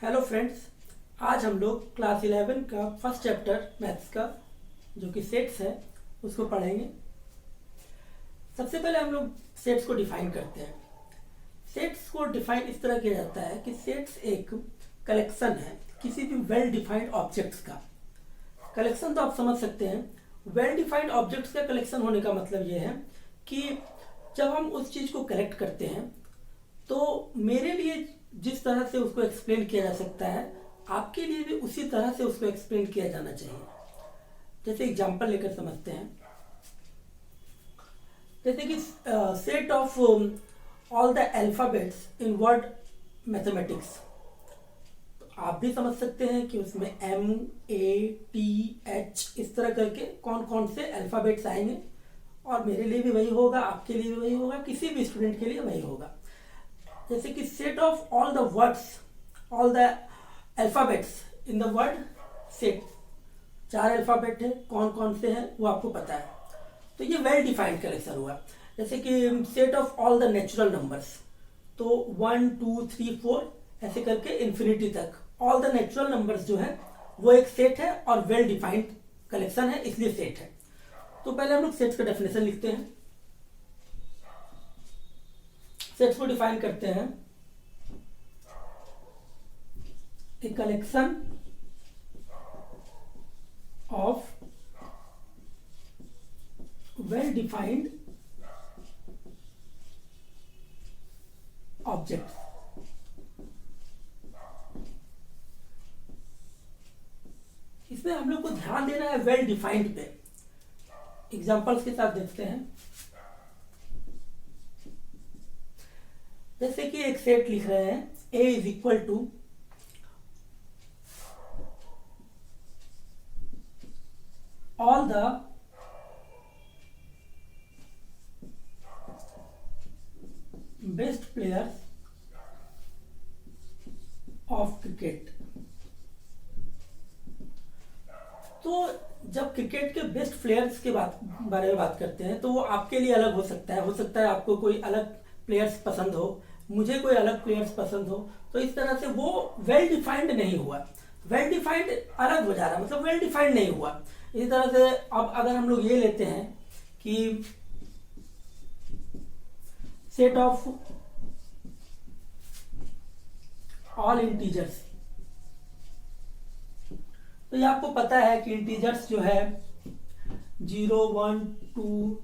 Hello friends. आज हम लोग क्लास 11 का फर्स्ट चैप्टर मैथ्स का जो कि सेट्स है उसको पढ़ेंगे। सबसे पहले हम लोग सेट्स को डिफाइन करते हैं। सेट्स को डिफाइन इस तरह किया जाता है कि सेट्स एक कलेक्शन है किसी भी वेल डिफाइंड ऑब्जेक्ट्स का। कलेक्शन तो आप समझ सकते हैं। वेल डिफाइंड ऑब्जेक्ट्स का कलेक्शन होने का मतलब ये है कि जब हम उस चीज़ को कलेक्ट करते हैं तो मेरे लिए जिस तरह से उसको एक्सप्लेन किया जा सकता है आपके लिए भी उसी तरह से उसको एक्सप्लेन किया जाना चाहिए। जैसे एग्जांपल लेकर समझते हैं। जैसे कि set of all the alphabets in word mathematics. तो आप भी समझ सकते हैं कि उसमें M A T H इस तरह करके कौन कौन से अल्फाबेट्स आएंगे, और मेरे लिए भी वही होगा, आपके लिए भी वही होगा, किसी भी स्टूडेंट के लिए वही होगा। जैसे कि set of all the words, all the alphabets in the word set. 4 alphabet है, कौन कौन से हैं वो आपको पता है, तो ये वेल डिफाइंड कलेक्शन हुआ। जैसे कि set of all the natural numbers, तो 1 2 3 4 ऐसे करके इन्फिनिटी तक ऑल द नेचुरल नंबर्स जो है वो एक सेट है और वेल डिफाइंड कलेक्शन है, इसलिए सेट है। तो पहले हम लोग सेट्स का डेफिनेशन लिखते हैं। सेट्स को डिफाइन करते हैं a collection of well defined object. इसमें हम लोग को ध्यान देना है वेल डिफाइंड पे। एग्जांपल्स के साथ देखते हैं। जैसे कि एक सेट लिख रहे हैं A is equal to all the best players of cricket. तो जब क्रिकेट के बेस्ट प्लेयर्स के बारे में बात करते हैं तो वो आपके लिए अलग हो सकता है आपको कोई अलग प्लेयर्स पसंद हो, मुझे कोई अलग प्लेयर्स पसंद हो। तो इस तरह से वो वेल डिफाइंड नहीं हुआ। वेल डिफाइंड अलग हो जा रहा है, मतलब वेल डिफाइंड नहीं हुआ। इसी तरह से अब अगर हम लोग ये लेते हैं कि सेट ऑफ ऑल इंटीजर्स, तो ये आपको पता है कि इंटीजर्स जो है 0 1 2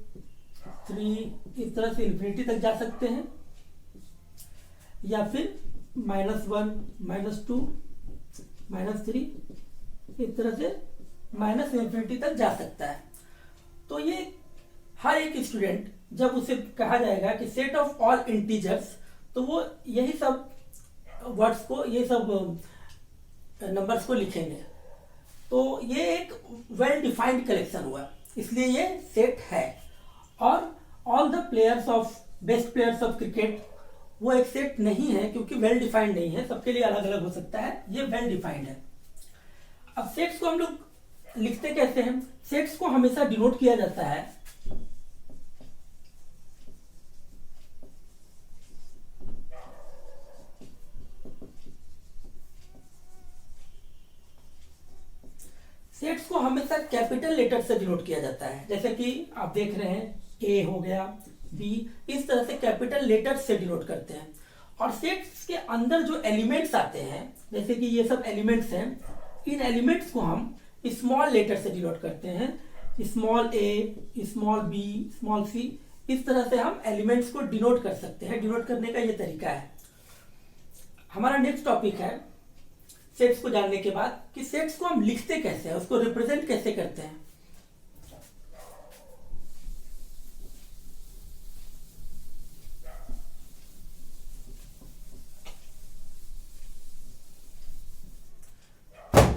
3 इस तरह से इन्फिनिटी तक जा सकते हैं, या फिर -1 -2 -3 इस तरह से -इन्फिनिटी तक जा सकता है। तो ये हर एक स्टूडेंट जब उसे कहा जाएगा कि सेट ऑफ ऑल इंटीजर्स, तो वो यही सब वर्ड्स को, ये सब नंबर्स को लिखेंगे। तो ये एक वेल डिफाइंड कलेक्शन हुआ, इसलिए ये सेट है। और all the players of best players of cricket वो एक सेट नहीं है, क्योंकि वेल डिफाइंड नहीं है, सबके लिए अलग अलग हो सकता है, ये वेल डिफाइंड है। अब सेट्स को हम लोग लिखते कैसे हैं? सेट्स को हमेशा डिनोट किया जाता है सेट्स को हमेशा कैपिटल लेटर से डिनोट किया जाता है। जैसे कि आप देख रहे हैं ए हो गया, बी, इस तरह से कैपिटल लेटर से डिनोट करते हैं। और सेट्स के अंदर जो एलिमेंट्स आते हैं, जैसे कि ये सब एलिमेंट्स हैं, इन एलिमेंट्स को हम स्मॉल लेटर से डिनोट करते हैं। स्मॉल ए, स्मॉल बी, स्मॉल सी, इस तरह से हम एलिमेंट्स को डिनोट कर सकते हैं। डिनोट करने का ये तरीका है। हमारा नेक्स्ट टॉपिक है सेट्स को जानने के बाद कि सेट्स को हम लिखते कैसे हैं, उसको रिप्रेजेंट कैसे करते हैं।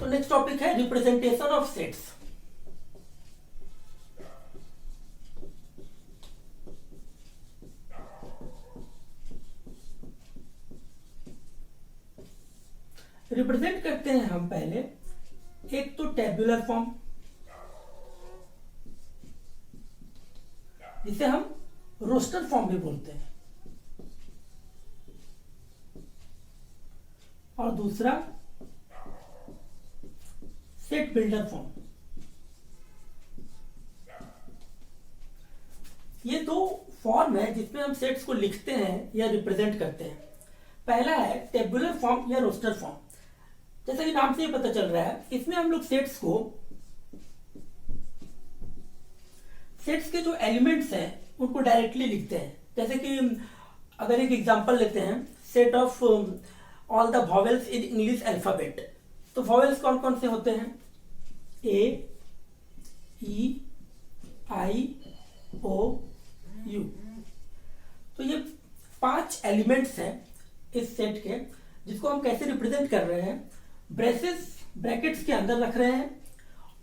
तो नेक्स्ट टॉपिक है रिप्रेजेंटेशन ऑफ सेट्स। रिप्रेजेंट करते हैं हम पहले एक तो टेबुलर फॉर्म, जिसे हम रोस्टर फॉर्म भी बोलते हैं, और दूसरा सेट बिल्डर फॉर्म। ये दो फॉर्म है जिसमें हम सेट्स को लिखते हैं या रिप्रेजेंट करते हैं। पहला है टेबुलर फॉर्म या रोस्टर फॉर्म। जैसा कि नाम से ही पता चल रहा है, इसमें हम लोग सेट्स के जो एलिमेंट्स हैं उनको डायरेक्टली लिखते हैं। जैसे कि अगर एक एग्जांपल लेते हैं, set of all the vowels in English alphabet. तो वॉवेल्स कौन कौन से होते हैं? ए, ई, आई, ओ, यू। तो ये 5 एलिमेंट्स हैं इस सेट के, जिसको हम कैसे रिप्रेजेंट कर रहे हैं? ब्रैकेट्स के अंदर रख रहे हैं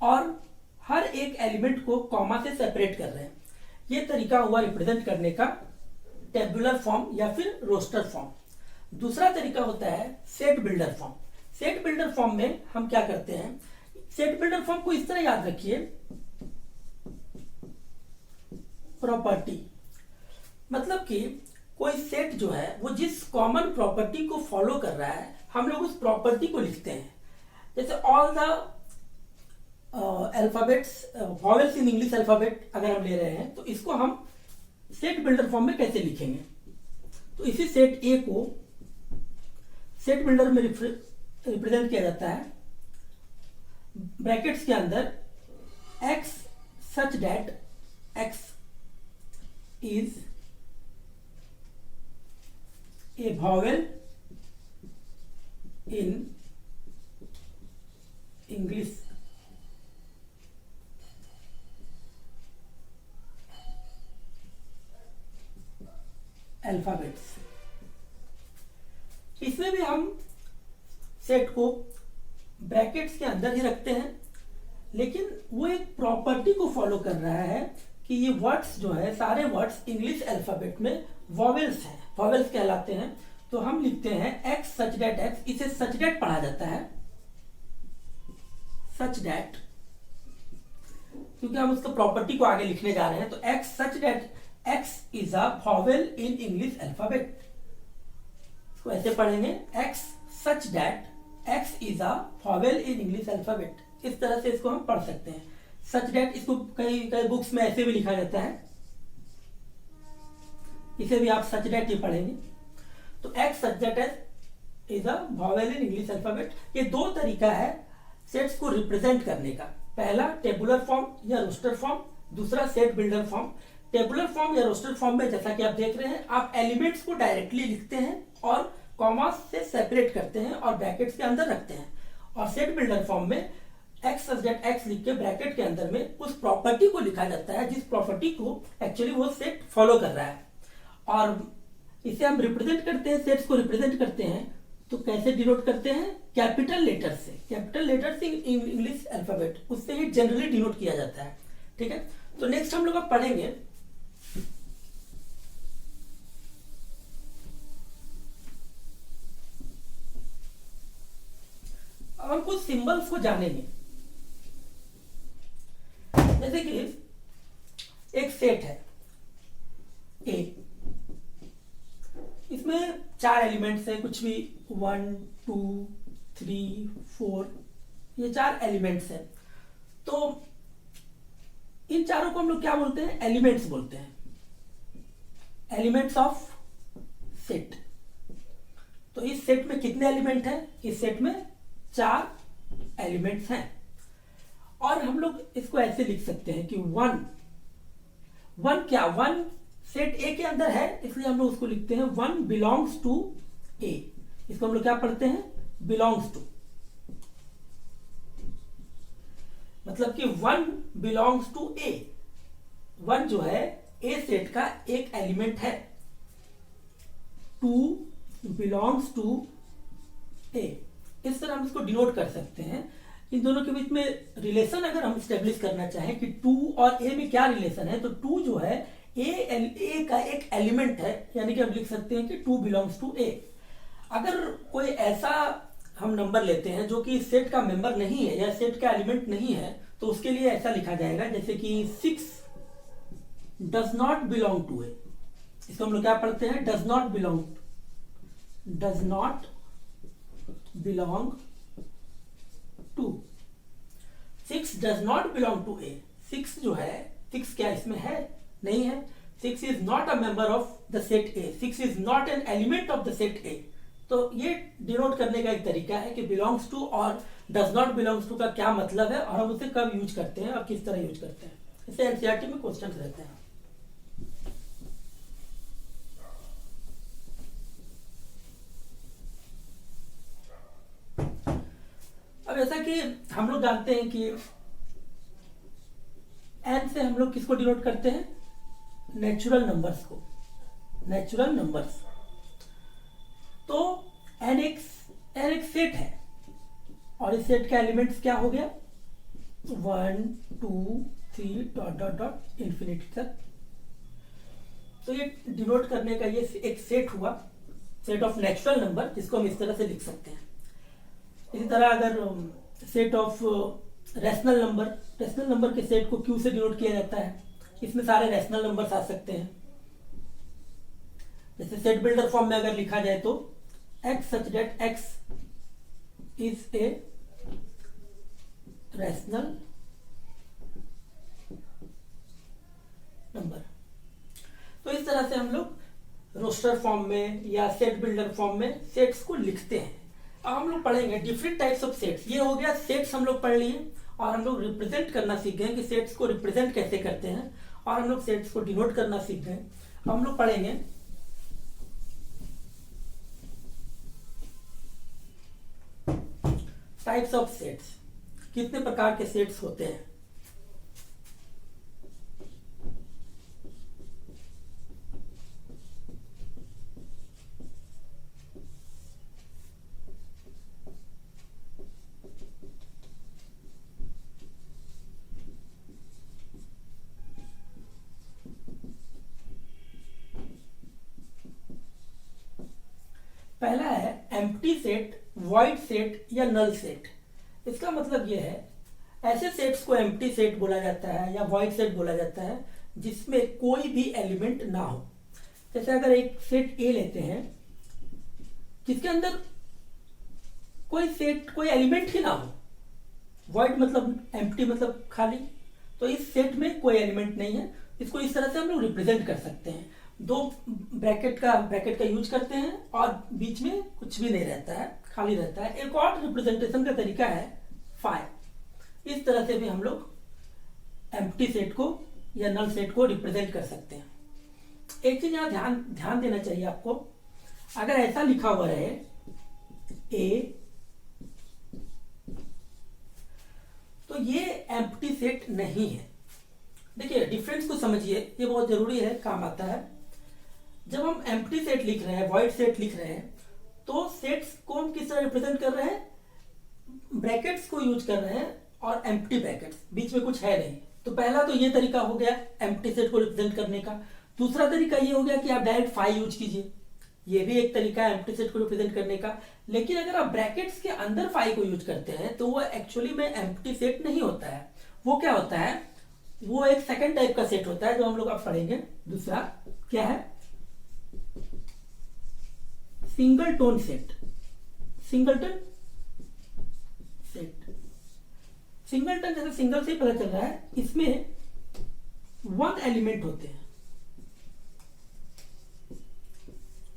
और हर एक एलिमेंट को कॉमा से सेपरेट कर रहे हैं। ये तरीका हुआ रिप्रेजेंट करने का टेबुलर फॉर्म या फिर रोस्टर फॉर्म। दूसरा तरीका होता है set builder form. Set builder form में हम क्या करते हैं? सेट बिल्डर फॉर्म को इस तरह याद रखिए, प्रॉपर्टी, मतलब कि कोई सेट जो है वो जिस कॉमन प्रॉपर्टी को फॉलो कर रहा है, हम लोग उस प्रॉपर्टी को लिखते हैं। जैसे all the alphabets, vowels in English alphabet अगर हम ले रहे हैं, तो इसको हम सेट बिल्डर फॉर्म में कैसे लिखेंगे? तो इसी सेट ए को सेट बिल्डर में रिप्रेजेंट किया जाता है ब्रैकेट्स के अंदर x such that x is a vowel in English alphabets. इसमें भी हम सेट को ब्रैकेट्स के अंदर ही रखते हैं, लेकिन वो एक प्रॉपर्टी को फॉलो कर रहा है कि ये वर्ड्स जो है, सारे वर्ड्स इंग्लिश अल्फाबेट में वॉवेल्स हैं, वॉवेल्स कहलाते हैं। तो हम लिखते हैं x such that x, इसे सच डेट पढ़ा जाता है, सच डेट, क्योंकि हम उसका प्रॉपर्टी को आगे लिखने जा रहे हैं। तो x such that x is a vowel in English alphabet। इसको ऐसे पढ़ेंगे, x such that x is a vowel in English alphabet। इस तरह से इसको हम पढ़ सकते हैं। such that, इसको कई बुक्स में ऐसे भी लिखा जाता है, इसे भी आप such that ही पढ़ेंगे। तो x such that is a vowel in English alphabet। ये दो तरीका है सेट्स को रिप्रेजेंट करने का। पहला टेबुलर फॉर्म या रोस्टर फॉर्म, दूसरा set builder form. Tabular form या रोस्टर फॉर्म में जैसा कि आप देख रहे हैं, आप एलिमेंट्स को डायरेक्टली लिखते हैं और कॉमा से सेपरेट करते हैं और ब्रैकेट्स के अंदर रखते हैं। और सेट बिल्डर फॉर्म में x such that x लिख के ब्रैकेट के अंदर में उस प्रॉपर्टी को लिखा जाता है जिस प्रॉपर्टी को एक्चुअली वो सेट फॉलो कर रहा है। और इसे हम रिप्रेजेंट करते हैं, सेट्स को रिप्रेजेंट करते हैं तो कैसे डिनोट करते हैं? कैपिटल लेटर से। कैपिटल लेटर से इंग्लिश अल्फाबेट, उससे ही जनरली डिनोट किया जाता है। ठीक है, तो नेक्स्ट हम लोग अब पढ़ेंगे अब हम कुछ सिंबल्स को जानेंगे। जैसे कि एक सेट है ए, इसमें 4 एलिमेंट्स है, कुछ भी 1 2 3 4, ये 4 एलिमेंट्स है। तो इन चारों को हम लोग क्या बोलते हैं? एलिमेंट्स बोलते हैं, एलिमेंट्स ऑफ सेट। तो इस सेट में कितने एलिमेंट हैं? इस सेट में 4 एलिमेंट्स हैं। और हम लोग इसको ऐसे लिख सकते हैं कि 1 क्या, 1 सेट ए के अंदर है, इसलिए हम लोग उसको लिखते हैं 1 बिलोंग्स टू ए। इसको हम लोग क्या पढ़ते हैं? बिलोंग्स टू, मतलब कि 1 बिलोंग्स टू ए। 1 जो है ए सेट का एक एलिमेंट है, 2 बिलोंग्स टू ए। इस तरह हम इसको डिनोट कर सकते हैं। इन दोनों के बीच में रिलेशन अगर हम स्टेब्लिश करना चाहें कि 2 और ए में क्या रिलेशन है, तो 2 जो है ए का एक एलिमेंट है, यानी कि हम लिख सकते हैं कि 2 बिलोंग्स टू ए। अगर कोई ऐसा हम नंबर लेते हैं जो कि सेट का मेंबर नहीं है या सेट का एलिमेंट नहीं है, तो उसके लिए ऐसा लिखा जाएगा जैसे कि 6 does not belong to a. इसको हम लोग क्या पढ़ते हैं? Does not belong to, 6 does not belong to a. 6 जो है, 6 क्या इसमें है? नहीं है। 6 is not a member of the set A, 6 is not an element of the set A. तो ये डिनोट करने का एक तरीका है कि बिलोंग्स टू और डज नॉट बिलोंग्स टू का क्या मतलब है और हम उसे कब यूज करते हैं और किस तरह यूज करते हैं। इसे एनसीईआरटी में क्वेश्चन रहते हैं। अब ऐसा कि हम लोग जानते हैं कि एन से हम लोग किसको डिनोट करते हैं? नेचुरल नंबर्स को, नेचुरल नंबर्स। तो एन एक सेट है और इस सेट का एलिमेंट्स क्या हो गया? 1 2 3 डॉट डॉट डॉट इंफिनिटी तक। तो ये डिनोट करने का ये एक सेट हुआ, सेट ऑफ नेचुरल नंबर, जिसको हम इस तरह से लिख सकते हैं। इसी तरह अगर सेट ऑफ रैशनल नंबर के सेट को क्यू से डिनोट किया जाता है, इसमें सारे रैशनल नंबर्स आ सकते हैं। जैसे सेट बिल्डर फॉर्म में अगर लिखा जाए तो x such that x is a rational number. तो इस तरह से हम लोग रोस्टर फॉर्म में या सेट बिल्डर फॉर्म में सेट्स को लिखते हैं। अब हम लोग पढ़ेंगे डिफरेंट टाइप्स ऑफ सेट्स। ये हो गया सेट्स हम लोग पढ़ लिए और हम लोग रिप्रेजेंट करना सीख गए कि सेट्स को रिप्रेजेंट कैसे करते हैं और हम लोग सेट्स को डिनोट करना सीख गए। अब हम लोग पढ़ेंगे टाइप्स ऑफ सेट्स, कितने प्रकार के सेट्स होते हैं। पहला है एम्प्टी सेट, वॉइड सेट या नल सेट। इसका मतलब यह है, ऐसे सेट्स को एम्प्टी सेट बोला जाता है या वॉइड सेट बोला जाता है जिसमें कोई भी एलिमेंट ना हो। जैसे अगर एक सेट ए लेते हैं जिसके अंदर कोई एलिमेंट ही ना हो, वॉइड मतलब एम्प्टी मतलब खाली, तो इस सेट में कोई एलिमेंट नहीं है। इसको इस तरह से हम लोग रिप्रेजेंट कर सकते हैं। दो ब्रैकेट का यूज करते हैं और बीच में कुछ भी नहीं रहता है, खाली रहता है। एक और रिप्रेजेंटेशन का तरीका है फाइव। इस तरह से भी हम लोग एम्प्टी सेट को या नल सेट को रिप्रेजेंट कर सकते हैं। एक चीज यहां ध्यान देना चाहिए आपको, अगर ऐसा लिखा हुआ है ए, तो ये एम्प्टी सेट नहीं है। देखिए डिफरेंस को समझिए, ये बहुत जरूरी है, काम आता है। जब हम एम्प्टी सेट लिख रहे हैं, वॉइड सेट लिख रहे हैं, तो सेट्स को हम किस तरह रिप्रेजेंट कर रहे हैं? ब्रैकेट्स को यूज कर रहे हैं और एम्प्टी ब्रैकेट्स, बीच में कुछ है नहीं। तो पहला तो ये तरीका हो गया एम्प्टी सेट को रिप्रेजेंट करने का। दूसरा तरीका ये हो गया कि आप डायरेक्ट फाइव यूज कीजिए, ये भी एक तरीका है एम्प्टी सेट को रिप्रेजेंट करने का। लेकिन अगर आप ब्रैकेट्स के अंदर फाइव को यूज करते हैं तो वो एक्चुअली में एम्प्टी सेट नहीं होता है। वो क्या होता है? वो एक सेकंड टाइप का सेट होता है जो हम लोग अब पढ़ेंगे। दूसरा क्या है? Singleton set. सिंगलटन जैसे सिंगल से ही पता चल रहा है, इसमें वन एलिमेंट होते हैं,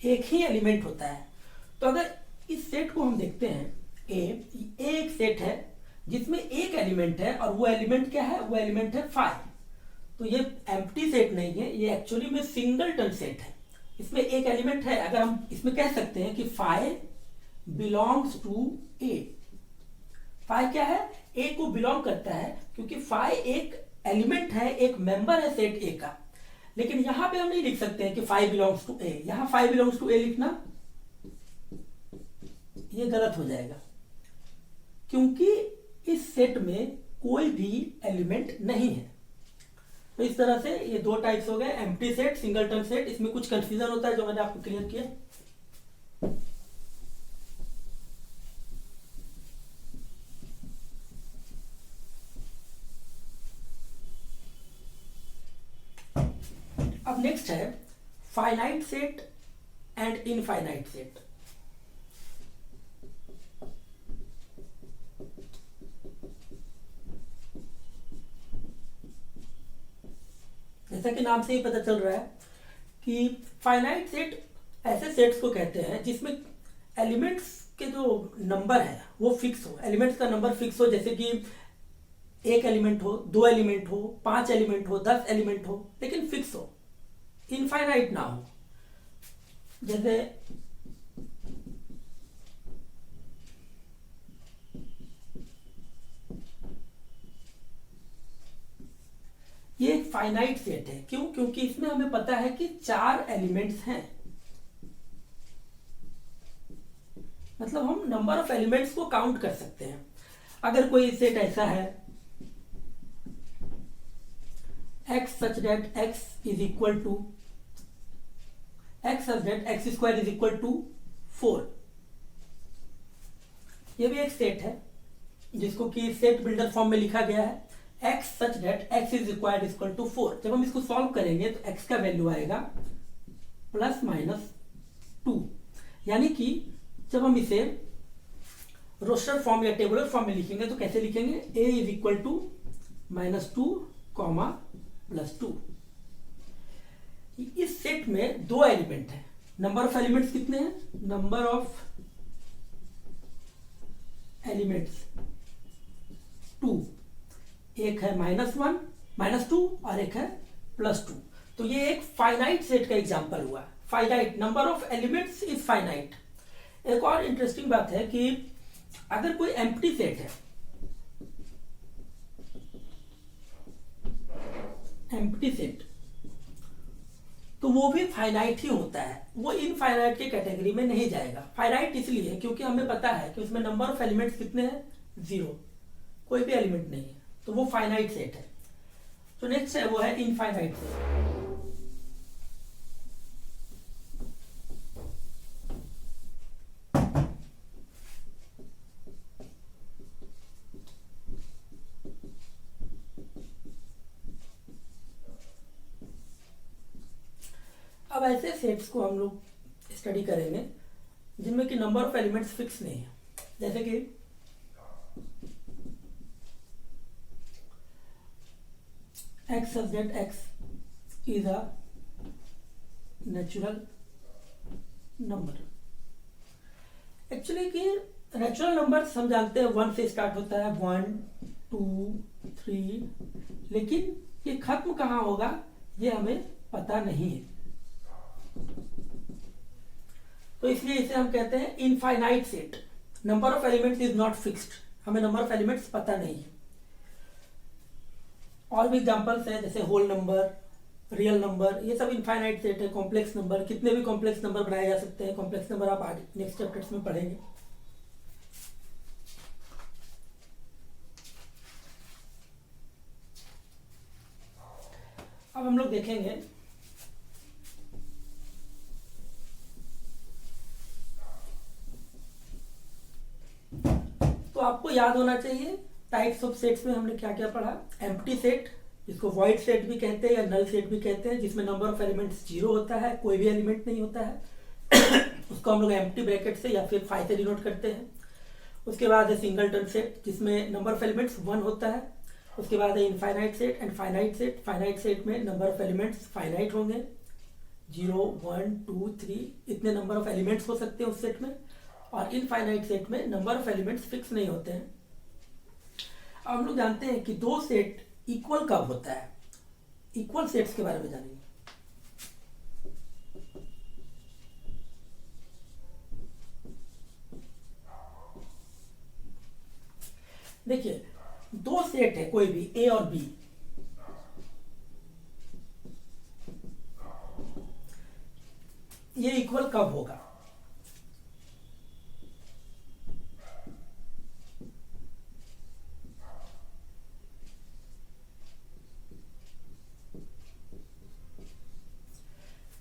एक ही एलिमेंट होता है। तो अगर इस सेट को हम देखते हैं, ए एक सेट है जिसमें एक एलिमेंट है और वो एलिमेंट क्या है? वो एलिमेंट है 5। तो ये एम्प्टी सेट नहीं है, ये एक्चुअली में सिंगलटन सेट है। इसमें एक एलिमेंट है। अगर हम इसमें कह सकते हैं कि 5 बिलोंग्स टू ए। 5 क्या है? ए को बिलोंग करता है, क्योंकि 5 एक एलिमेंट है, एक मेंबर है सेट ए का। लेकिन यहां पे हम नहीं लिख सकते हैं कि 5 बिलोंग्स टू ए। यहां 5 बिलोंग्स टू ए लिखना ये गलत हो जाएगा, क्योंकि इस सेट में कोई भी एलिमेंट नहीं है। तो इस तरह से ये दो टाइप्स हो गए, एम्प्टी सेट, सिंगलटन सेट। इसमें कुछ कंफ्यूजन होता है जो मैंने आपको क्लियर किया। अब नेक्स्ट है finite set and infinite set. जैसा कि नाम से ही पता चल रहा है कि फाइनाइट सेट ऐसे सेट्स को कहते हैं जिसमें एलिमेंट्स के जो नंबर है वो फिक्स हो, एलिमेंट्स का नंबर फिक्स हो, जैसे कि एक एलिमेंट हो, 2 एलिमेंट हो, 5 एलिमेंट हो, 10 एलिमेंट हो, लेकिन फिक्स हो, इनफाइनाइट ना हो। जैसे ये एक फाइनाइट सेट है। क्यों? क्योंकि इसमें हमें पता है कि 4 एलिमेंट्स हैं, मतलब हम नंबर ऑफ एलिमेंट्स को काउंट कर सकते हैं। अगर कोई सेट ऐसा है x such that x is equal to x such that x square is equal to 4, ये भी एक सेट है जिसको कि सेट बिल्डर फॉर्म में लिखा गया है x such that x is required is equal to 4। जब हम इसको सॉल्व करेंगे तो x का वैल्यू आएगा ±2, यानी कि जब हम इसे रोस्टर फॉर्म या टेबुलर फॉर्म में लिखेंगे तो कैसे लिखेंगे, a इज इक्वल टू -2, +2। इस सेट में 2 एलिमेंट है। नंबर ऑफ एलिमेंट्स कितने हैं? नंबर ऑफ एलिमेंट्स 2, एक है -1 -2 और एक है +2। तो ये एक फाइनाइट सेट का एग्जांपल हुआ। Finite, number of elements is finite. एक और इंटरेस्टिंग बात है कि अगर कोई एम्प्टी सेट है, एम्प्टी सेट, तो वो भी फाइनाइट ही होता है, वो इनफाइनाइट के कैटेगरी में नहीं जाएगा। फाइनाइट इसलिए क्योंकि हमें पता है कि उसमें नंबर ऑफ एलिमेंट्स कितने हैं, 0, कोई भी एलिमेंट नहीं है, तो वो फाइनाइट सेट है। तो नेक्स्ट है वो है इनफाइनाइट सेट। अब ऐसे सेट्स को हम लोग स्टडी करेंगे जिनमें कि नंबर ऑफ एलिमेंट्स फिक्स नहीं है, जैसे कि x such that x is a natural number। Actually कि नेचुरल नंबर हम जानते हैं 1 से स्टार्ट होता है, 1 2 3, लेकिन ये खत्म कहाँ होगा ये हमें पता नहीं है, तो इसलिए इसे हम कहते हैं infinite set. Number of elements is not fixed, हमें नंबर ऑफ एलिमेंट्स पता नहीं है। और भी एग्जांपल्स हैं जैसे होल नंबर, रियल नंबर, ये सब इनफाइनाइट सेट है। कॉम्प्लेक्स नंबर, कितने भी कॉम्प्लेक्स नंबर बनाए जा सकते हैं। कॉम्प्लेक्स नंबर आप आगे नेक्स्ट चैप्टर्स में पढ़ेंगे। अब हम लोग देखेंगे तो आपको याद होना चाहिए टाइप्स ऑफ सेट्स में हमने क्या क्या पढ़ा। एम्प्टी सेट, जिसको वॉइड सेट भी कहते हैं या नल सेट भी कहते हैं, जिसमें नंबर ऑफ एलिमेंट्स 0 होता है, कोई भी एलिमेंट नहीं होता है उसको हम लोग एम्प्टी ब्रैकेट से या फिर फाइ से डिनोट करते हैं। उसके बाद है सिंगलटन सेट, जिसमें नंबर ऑफ एलिमेंट्स 1 होता है। उसके बाद है infinite set and finite set. Finite set में नंबर ऑफ एलिमेंट्स फाइनाइट होंगे, 0 1 2 3 इतने नंबर ऑफ एलिमेंट्स हो सकते हैं उस सेट में। और इनफाइनाइट सेट में नंबर ऑफ एलिमेंट्स फिक्स नहीं होते हैं। अब हम लोग जानते हैं कि 2 सेट इक्वल कब होता है। इक्वल सेट्स के बारे में जानेंगे। देखिए 2 सेट है कोई भी, ए और बी, ये इक्वल कब होगा।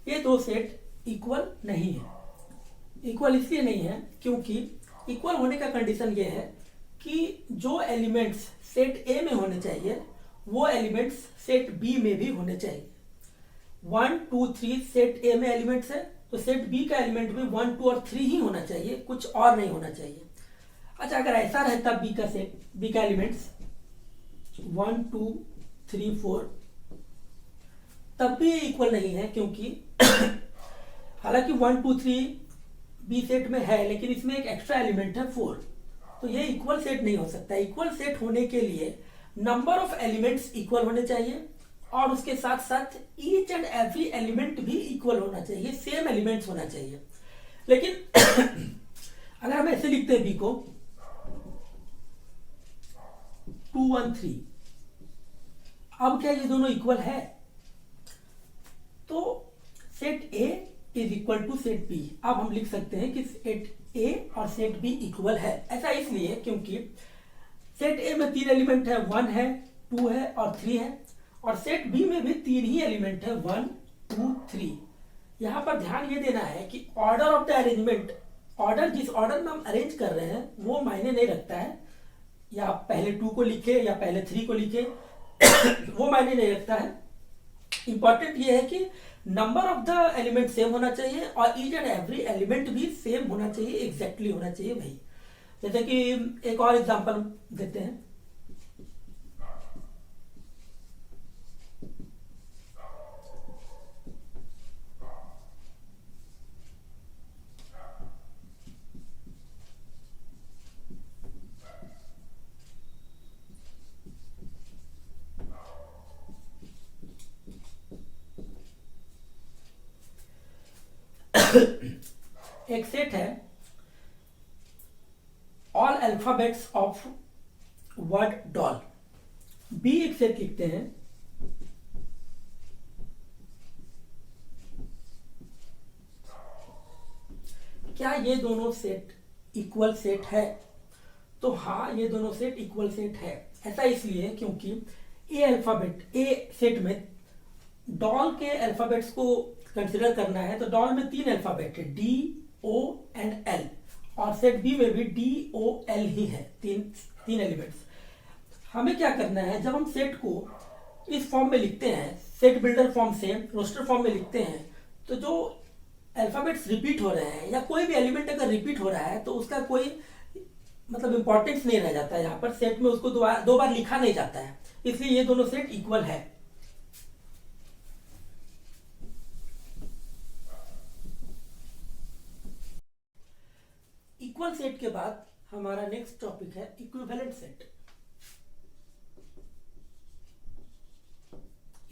ये 2 सेट इक्वल नहीं है। इक्वल इसलिए नहीं है क्योंकि इक्वल होने का कंडीशन ये है कि जो एलिमेंट्स सेट ए में होने चाहिए वो एलिमेंट्स सेट बी में भी होने चाहिए। 1 2 3 सेट ए में एलिमेंट्स है तो सेट बी का एलिमेंट भी 1 2 और 3 ही होना चाहिए, कुछ और नहीं होना चाहिए। अच्छा, अगर ऐसा रहता बी का सेट, बी का एलिमेंट्स 1 2 3 4, तब भी इक्वल नहीं है, क्योंकि हालांकि 1 2 3 बी सेट में है, लेकिन इसमें एक एक्स्ट्रा एलिमेंट है 4, तो ये इक्वल सेट नहीं हो सकता। इक्वल सेट होने के लिए नंबर ऑफ एलिमेंट्स इक्वल होने चाहिए, और उसके साथ साथ ईच एंड एवरी एलिमेंट भी इक्वल होना चाहिए, सेम एलिमेंट्स होना चाहिए। लेकिन अगर हम ऐसे लिखते हैं बी को 2 1 3, अब क्या ये दोनों इक्वल है? तो set A is equal to set B. अब हम लिख सकते हैं कि सेट ए और सेट बी इक्वल है। ऐसा इसलिए क्योंकि सेट ए में 3 एलिमेंट है, 1 है, 2 है और 3 है, और सेट बी में भी 3 ही एलिमेंट है, 1 2 3। यहां पर ध्यान ये देना है कि order of the arrangement, order जिस ऑर्डर में हम अरेंज कर रहे हैं वो मायने नहीं रखता है, या पहले 2 को लिखे या पहले 3 को लिखे वो मायने नहीं रखता है। इंपॉर्टेंट ये है कि number of the element same होना चाहिए और ईच एंड एवरी एलिमेंट भी सेम होना चाहिए, एग्जैक्टली होना चाहिए भाई। जैसे कि एक और एग्जांपल देते हैं। एक सेट है all alphabets of word doll, B एक सेट लिखते हैं। क्या ये दोनों सेट इक्वल सेट है? तो हाँ, ये दोनों सेट इक्वल सेट है। ऐसा इसलिए क्योंकि ए अल्फाबेट, ए सेट में डॉल के अल्फाबेट्स को कंसिडर करना है, तो डॉल में 3 अल्फाबेट है, डी ओ एंड एल, और सेट बी में भी डी ओ एल ही है, तीन एलिमेंट्स। हमें क्या करना है, जब हम सेट को इस फॉर्म में लिखते हैं, सेट बिल्डर फॉर्म से रोस्टर फॉर्म में लिखते हैं, तो जो अल्फाबेट्स रिपीट हो रहे हैं या कोई भी एलिमेंट अगर रिपीट हो रहा है तो उसका कोई मतलब इंपॉर्टेंस नहीं रह जाता है। यहाँ पर सेट में उसको दो बार लिखा नहीं जाता है, इसलिए ये दोनों सेट इक्वल है। इक्वल सेट के बाद हमारा नेक्स्ट टॉपिक है equivalent set.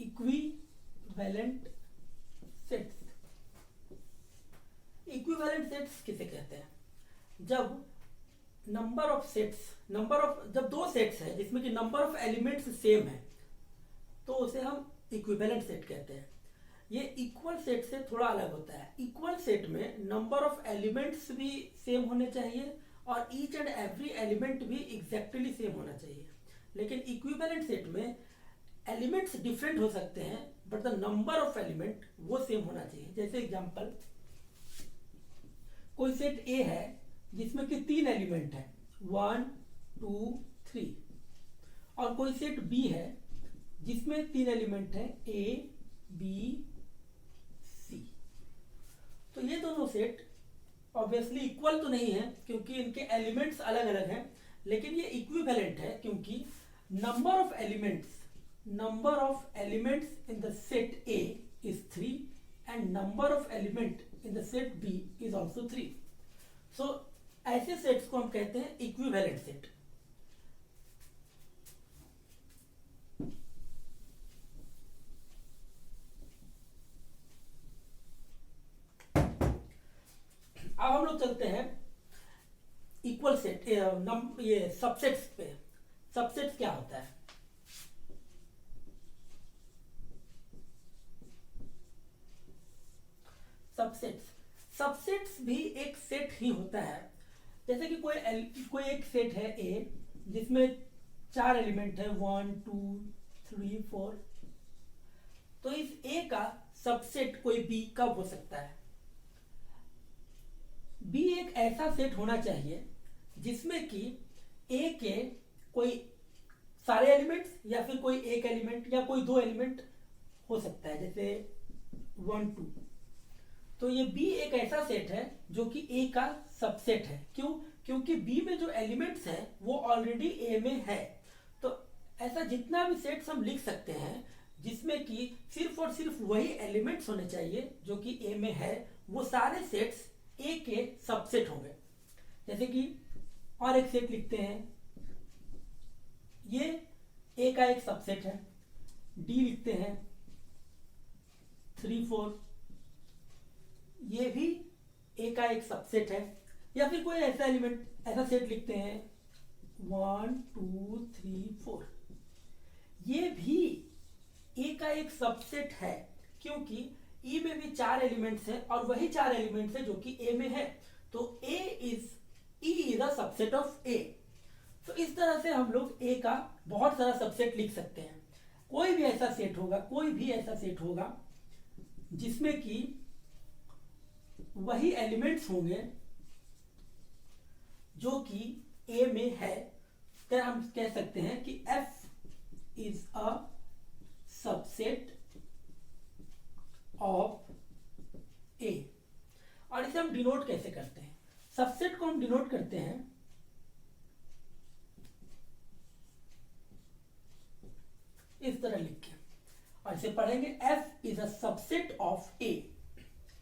Equivalent sets, equivalent sets किसे कहते हैं? जब नंबर ऑफ सेट्स, जब 2 सेट्स है जिसमें कि नंबर ऑफ एलिमेंट्स सेम है, तो उसे हम इक्विवेलेंट सेट कहते हैं। ये इक्वल सेट से थोड़ा अलग होता है। इक्वल सेट में नंबर ऑफ एलिमेंट्स भी सेम होने चाहिए और ईच एंड एवरी एलिमेंट भी एग्जैक्टली सेम होना चाहिए। लेकिन इक्विवेलेंट सेट में एलिमेंट्स डिफरेंट हो सकते हैं but the number of element वो सेम होना चाहिए। जैसे एग्जांपल, कोई सेट ए है जिसमें कि 3 एलिमेंट है, 1 2 3, और कोई सेट बी है जिसमें 3 एलिमेंट है, ए बी सी। तो ये दोनों सेट ऑब्वियसली इक्वल तो नहीं है क्योंकि इनके एलिमेंट्स अलग अलग हैं, लेकिन ये इक्विवेलेंट है क्योंकि number of elements in the set A is 3 and number of element in the set B is also 3। So ऐसे सेट्स को हम कहते हैं इक्विवेलेंट सेट। अब हम लोग चलते हैं इक्वल सेट, ये सबसेट्स पे। सबसेट्स क्या होता है? सबसेट्स भी एक सेट ही होता है। जैसे कि कोई एक सेट है ए जिसमें 4 एलिमेंट है, 1 2 3 4, तो इस ए का सबसेट कोई बी कब हो सकता है? बी एक ऐसा सेट होना चाहिए जिसमें कि ए के कोई सारे एलिमेंट्स या फिर कोई एक एलिमेंट या कोई 2 एलिमेंट हो सकता है, जैसे 1 2। तो ये बी एक ऐसा सेट है जो कि ए का सबसेट है। क्यों? क्योंकि बी में जो एलिमेंट्स हैं वो ऑलरेडी ए में है। तो ऐसा जितना भी सेट्स हम लिख सकते हैं जिसमें कि सिर्फ और सिर्फ वही एलिमेंट्स होने चाहिए जो कि ए में है, वो सारे सेट्स ए के सबसेट होंगे। जैसे कि और एक सेट लिखते हैं, ये ए का एक सबसेट है। डी लिखते हैं 3 4, ये भी ए का एक सबसेट है। या फिर कोई ऐसा एलिमेंट, ऐसा सेट लिखते हैं 1 2 3 4, ये भी ए का एक सबसेट है, क्योंकि ई में भी 4 एलिमेंट्स हैं और वही 4 एलिमेंट्स हैं जो कि ए में है। तो ए इज अ सबसेट ऑफ ए। तो इस तरह से हम लोग ए का बहुत सारा सबसेट लिख सकते हैं। कोई भी ऐसा सेट होगा, कोई भी ऐसा सेट होगा जिसमें कि वही एलिमेंट्स होंगे जो कि ए में है, तो हम कह सकते हैं कि F is a subset of a. और इसे हम डिनोट कैसे करते हैं? सबसेट को हम डिनोट करते हैं इस तरह लिख के, और इसे पढ़ेंगे F is a subset of a.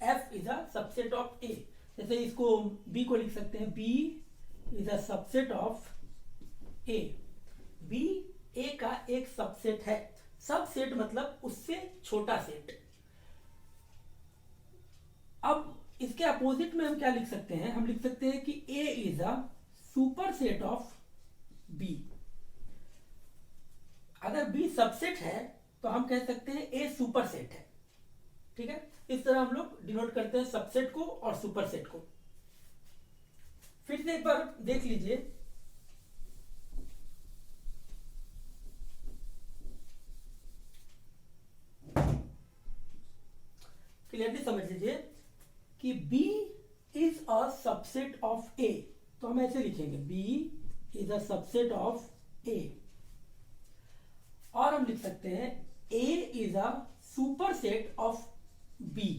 F is a subset of a. जैसे इसको B को लिख सकते हैं, B is a subset of a. B a का एक सबसेट है। सबसेट मतलब उससे छोटा सेट। अब इसके अपोजिट में हम क्या लिख सकते हैं? हम लिख सकते हैं कि A is a super set of B। अगर B सबसेट है तो हम कह सकते हैं A सुपर सेट है। ठीक है, इस तरह हम लोग डिनोट करते हैं सबसेट को और सुपर सेट को। फिर से एक बार देख लीजिए, क्लियरली समझ लीजिए कि B is a subset of A। तो हम ऐसे लिखेंगे B is a subset of A। और हम लिख सकते हैं A is a super set of B।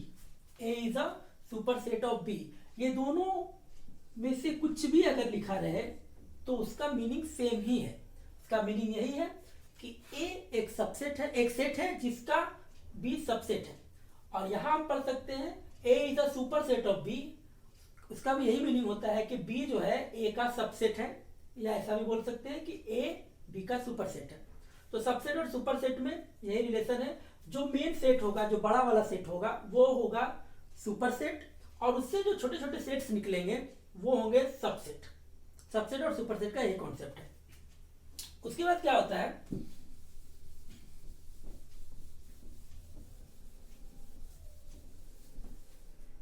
A is a super set of B। ये दोनों में से कुछ भी अगर लिखा रहे तो उसका मीनिंग सेम ही है। इसका मीनिंग यही है कि A एक सबसेट है, एक सेट है जिसका B सबसेट है। और यहां हम पढ़ सकते हैं A is a super set of B। उसका भी यही मीनिंग होता है कि B जो है A का सबसेट है, या ऐसा भी बोल सकते हैं कि A B का सुपर सेट है। तो सबसेट और सुपर सेट में यही रिलेशन है। जो मेन सेट होगा, जो बड़ा वाला सेट होगा, वो होगा सुपर सेट, और उससे जो छोटे छोटे सेट्स निकलेंगे वो होंगे सबसेट। सबसेट और सुपर सेट का यही कॉन्सेप्ट है। उसके बाद क्या होता है,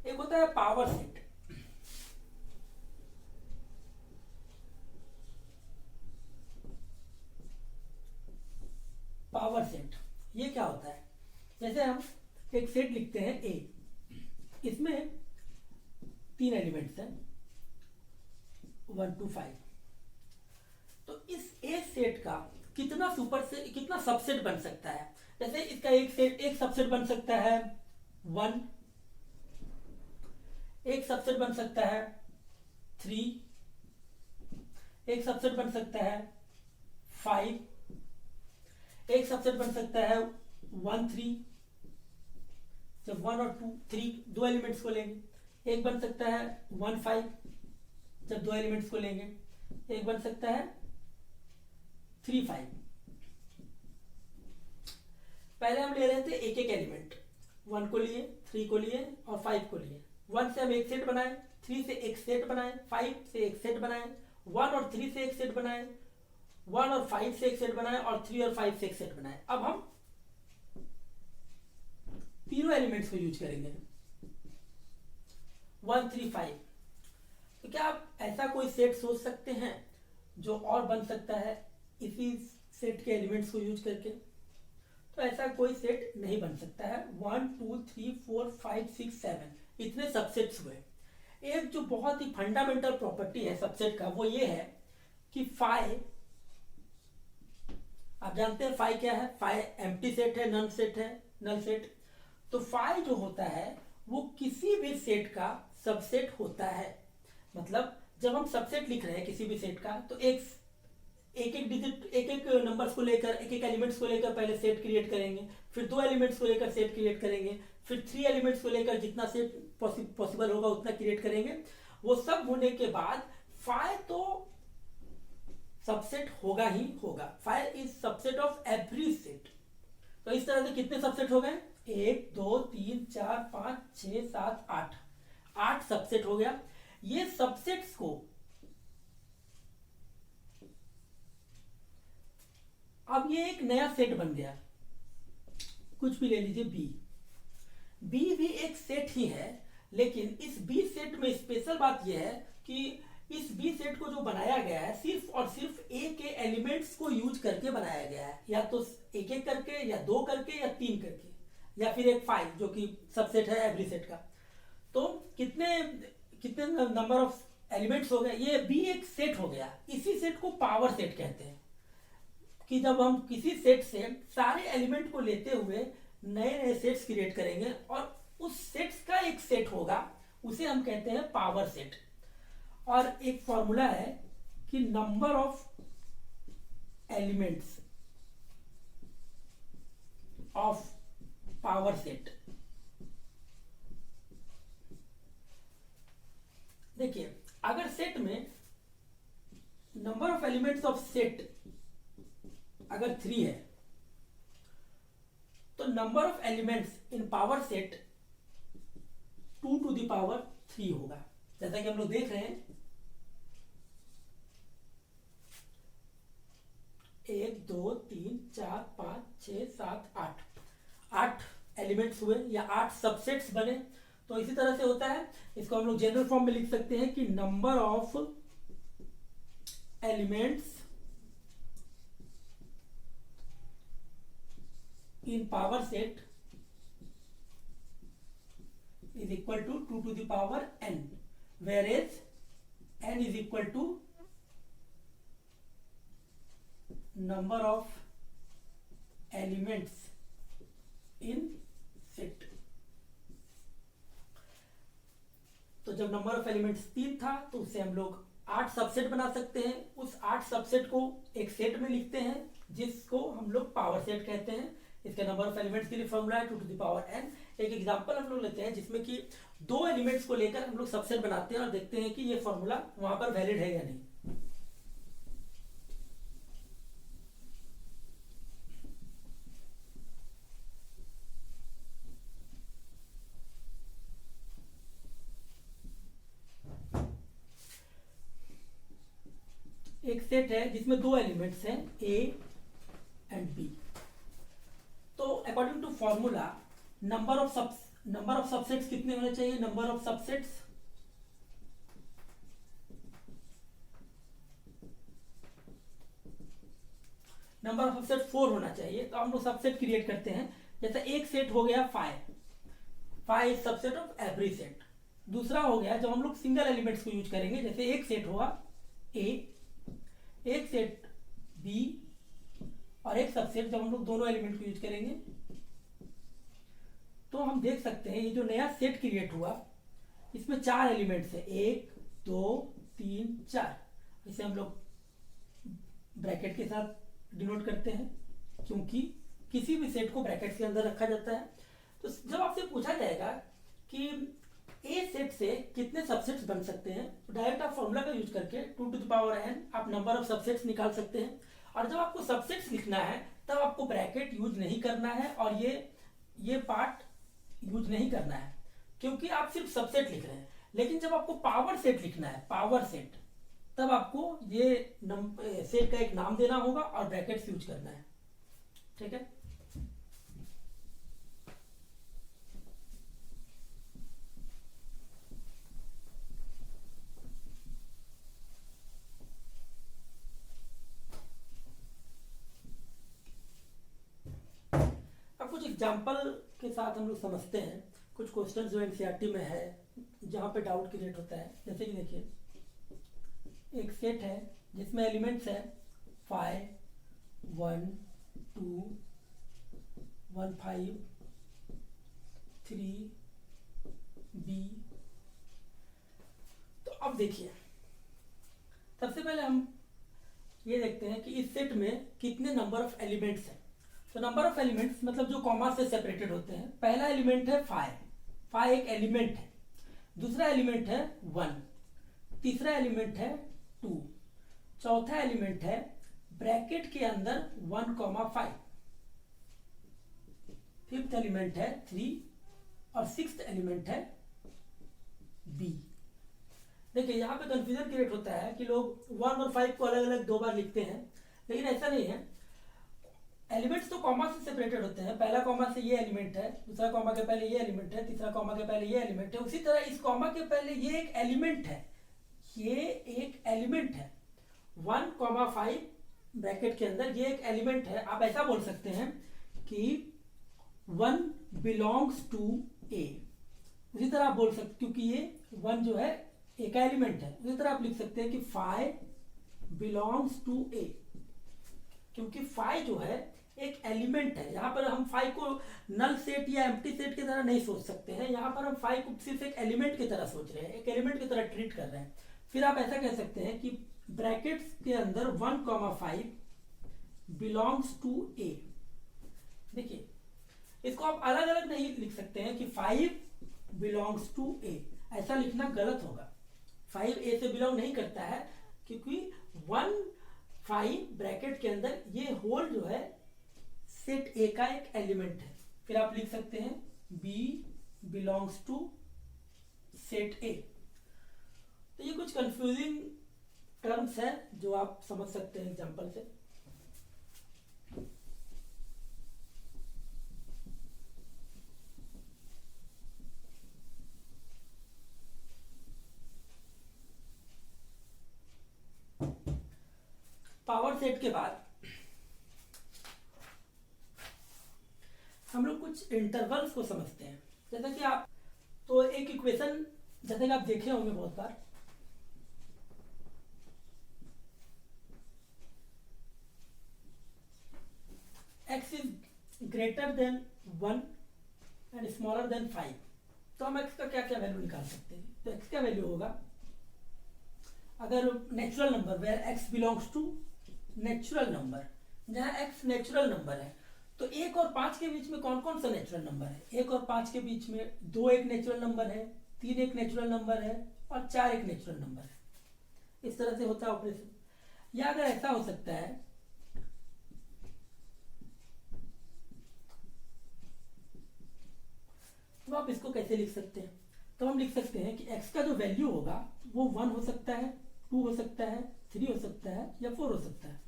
एक होता है पावर सेट। पावर सेट ये क्या होता है? जैसे हम एक सेट लिखते हैं A, इसमें 3 एलिमेंट्स हैं 1 to 5। तो इस A सेट का कितना कितना सबसेट बन सकता है? जैसे इसका एक सबसेट बन सकता है 1, एक सबसेट बन सकता है 3, एक सबसेट बन सकता है 5, एक सबसेट बन सकता है 1 3। जब 1 और 2 3 दो एलिमेंट्स को लेंगे। एक बन सकता है 1 5, जब 2 एलिमेंट्स को लेंगे। एक बन सकता है 3 5। पहले हम ले रहे थे एक एक एलिमेंट, 1 को लिए, 3 को लिए और 5 को लिए। 1 से हम एक सेट बनाए, 3 से एक सेट बनाए, 5 से एक सेट बनाए, 1 और 3 से एक सेट बनाए, 1 और 5 से एक सेट बनाए, और 3 और 5 से एक सेट बनाए। अब हम तीनों एलिमेंट्स को यूज करेंगे 1 3 5। तो क्या आप ऐसा कोई सेट सोच सकते हैं जो और बन सकता है इसी सेट के एलिमेंट्स को यूज करके? तो ऐसा कोई सेट नहीं बन सकता है। 1 2 3 4 5 6 7 इतने सबसेट्स हुए। एक जो बहुत ही फंडामेंटल प्रॉपर्टी है सबसेट का, वो ये है कि फाई, आप जानते हैं फाई क्या है? फाई एम्प्टी सेट है, नल सेट है, नल सेट। तो फाई जो होता है वो किसी भी सेट का सबसेट होता है। मतलब जब हम सबसेट लिख रहे हैं किसी भी सेट का, तो एक एक डिजिट, एक एक नंबर्स को लेकर, एक एक एलिमेंट्स को लेकर पहले सेट क्रिएट करेंगे, फिर 2 एलिमेंट्स को लेकर सेट क्रिएट करेंगे, फिर 3 एलिमेंट्स को लेकर जितना सेट पॉसिबल होगा उतना क्रिएट करेंगे। वो सब होने के बाद फाई तो सबसेट होगा ही होगा। Phi is subset of every set. तो इस तरह से कितने सबसेट हो गए? 1 2 3 4 5 6 7 8, 8 सबसेट हो गया। ये सबसेट्स को अब ये एक नया सेट बन गया, कुछ भी ले लीजिए बी। बी भी एक सेट ही है, लेकिन इस बी सेट में स्पेशल बात यह है कि इस बी सेट को जो बनाया गया है सिर्फ और सिर्फ ए के एलिमेंट्स को यूज करके बनाया गया है, या तो एक एक करके या 2 करके या 3 करके, या फिर एक 5 जो कि सबसेट है एवरी सेट का। तो कितने कितने नंबर ऑफ एलिमेंट्स हो गए? ये बी एक सेट हो गया। इसी सेट को पावर सेट कहते हैं, कि जब हम किसी सेट से सारे एलिमेंट को लेते हुए नए नए सेट्स क्रिएट करेंगे और उस सेट्स का एक सेट होगा, उसे हम कहते हैं पावर सेट। और एक फॉर्मूला है कि number of elements of power set. देखिए, अगर सेट में number of elements of set अगर 3 है, तो number of elements in power set 2 to the power 3 होगा। जैसा कि हम लोग देख रहे हैं, 1 2 3 4 5 6 7 8, 8 एलिमेंट्स हुए या 8 सबसेट्स बने। तो इसी तरह से होता है, इसको हम लोग जनरल फॉर्म में लिख सकते हैं कि number of elements in power set is equal to 2 to the power n, whereas n is equal to number of elements in set। तो जब नंबर ऑफ एलिमेंट्स 3 था तो उससे हम लोग 8 सबसेट बना सकते हैं। उस 8 सबसेट को एक सेट में लिखते हैं जिसको हम लोग पावर सेट कहते हैं। इसके नंबर ऑफ एलिमेंट्स के लिए फॉर्मूला है 2 to the power n। एक एग्जांपल हम लोग लेते हैं जिसमें कि 2 एलिमेंट्स को लेकर हम लोग सबसेट बनाते हैं और देखते हैं कि ये फॉर्मूला वहां पर वैलिड है या नहीं। एक सेट है जिसमें 2 एलिमेंट्स हैं ए एंड बी। तो according to formula number of subsets कितने होने चाहिए? Number of subsets number of subset 4 होना चाहिए। तो हम लोग सबसेट क्रिएट करते हैं। जैसे एक सेट हो गया 5 सबसेट ऑफ एवरी सेट। दूसरा हो गया जब हम लोग सिंगल एलिमेंट्स को यूज करेंगे, जैसे एक सेट होगा ए, एक सेट बी और एक सबसेट जब हम लोग दोनों एलिमेंट को यूज करेंगे, तो हम देख सकते हैं ये जो नया सेट क्रिएट हुआ इसमें 4 एलिमेंट्स है, 1 2 3 4। इसे हम लोग ब्रैकेट के साथ डिनोट करते हैं क्योंकि किसी भी सेट को ब्रैकेट के अंदर रखा जाता है। तो जब आपसे पूछा जाएगा कि ए सेट से कितने सबसेट्स बन सकते हैं, तो डायरेक्ट आप फॉर्मूला का यूज करके 2 to the power n आप नंबर ऑफ सबसेट्स निकाल सकते हैं। और जब आपको सबसेट्स लिखना है तब आपको ब्रैकेट यूज नहीं करना है और ये पार्ट यूज नहीं करना है क्योंकि आप सिर्फ सबसेट लिख रहे हैं। लेकिन जब आपको पावर सेट लिखना है, पावर सेट, तब आपको ये सेट का एक नाम देना होगा और ब्रैकेट्स यूज करना है। ठीक है। अब कुछ एग्जांपल के साथ हम लोग समझते हैं। कुछ क्वेश्चन जो एनसीईआरटी में है जहां पे डाउट क्रिएट होता है। जैसे कि देखिए, एक सेट है जिसमें एलिमेंट्स है 5 1 2 1 5 3 बी। तो अब देखिए, सबसे पहले हम ये देखते हैं कि इस सेट में कितने नंबर ऑफ एलिमेंट्स हैं। तो नंबर ऑफ एलिमेंट्स मतलब जो कॉमा से सेपरेटेड होते हैं, पहला एलिमेंट है 5, 5 एक एलिमेंट है, दूसरा एलिमेंट है 1, तीसरा एलिमेंट है 2, चौथा एलिमेंट है ब्रैकेट के अंदर 1,5, फिफ्थ एलिमेंट है 3 और सिक्स्थ एलिमेंट है बी। देखिए यहाँ पे कंफ्यूजन क्रिएट होता है कि लोग 1 और 5 को अलग अलग दो बार लिखते हैं, लेकिन ऐसा नहीं है। एलिमेंट्स तो कॉमा से सेपरेटेड होते हैं, पहला कॉमा से ये एलिमेंट है, दूसरा कॉमा के पहले ये एलिमेंट है, तीसरा कॉमा के पहले ये एलिमेंट है। उसी तरह इस कॉमा के पहले ये एक एलिमेंट है, ये एक एलिमेंट है, 1,5 ब्रैकेट के अंदर ये एक एलिमेंट है। आप ऐसा बोल सकते हैं कि 1 बिलोंग्स टू ए। उसी तरह आप बोल सकते, क्योंकि ये 1 जो है एक एलिमेंट है, उसी तरह आप लिख सकते हैं कि 5 बिलोंग्स टू ए, क्योंकि 5 जो है एक एलिमेंट है। यहां पर हम 5 को नल सेट या एम्प्टी सेट की तरह नहीं सोच सकते हैं, यहां पर हम 5 को सिर्फ एक एलिमेंट की तरह सोच रहे हैं, एक एलिमेंट की तरह ट्रीट कर रहे हैं। फिर आप ऐसा कह सकते हैं कि ब्रैकेट्स के अंदर 1,5 बिलोंग्स टू ए। देखिए इसको आप अलग अलग नहीं लिख सकते हैं कि 5 बिलोंग्स टू ए, ऐसा लिखना गलत होगा। 5 ए से बिलोंग नहीं करता है, क्योंकि 1,5 ब्रैकेट के अंदर ये होल जो है सेट ए का एक एलिमेंट है। फिर आप लिख सकते हैं B belongs to set A. तो ये कुछ कंफ्यूजिंग टर्म्स है जो आप समझ सकते हैं एग्जांपल से। पावर सेट के बाद हम लोग कुछ इंटरवल्स को समझते हैं। जैसा कि आप तो एक इक्वेशन जैसे कि आप देखे होंगे बहुत बार, x is greater than 1 and smaller than 5, तो हम x का क्या क्या वैल्यू निकाल सकते हैं। तो x का वैल्यू होगा, अगर natural number where x belongs to natural number, जहां x नेचुरल नंबर है, तो 1 और 5 के बीच में कौन कौन सा नेचुरल नंबर है। 1 और 5 के बीच में 2 एक नेचुरल नंबर है, 3 एक नेचुरल नंबर है और 4 एक नेचुरल नंबर है। इस तरह से होता है ऑपरेशन। या अगर ऐसा हो सकता है, तो आप इसको कैसे लिख सकते हैं। तो हम लिख सकते हैं कि x का जो वैल्यू होगा वो 1 हो सकता है, 2 हो सकता है, 3 हो सकता है या 4 हो सकता है।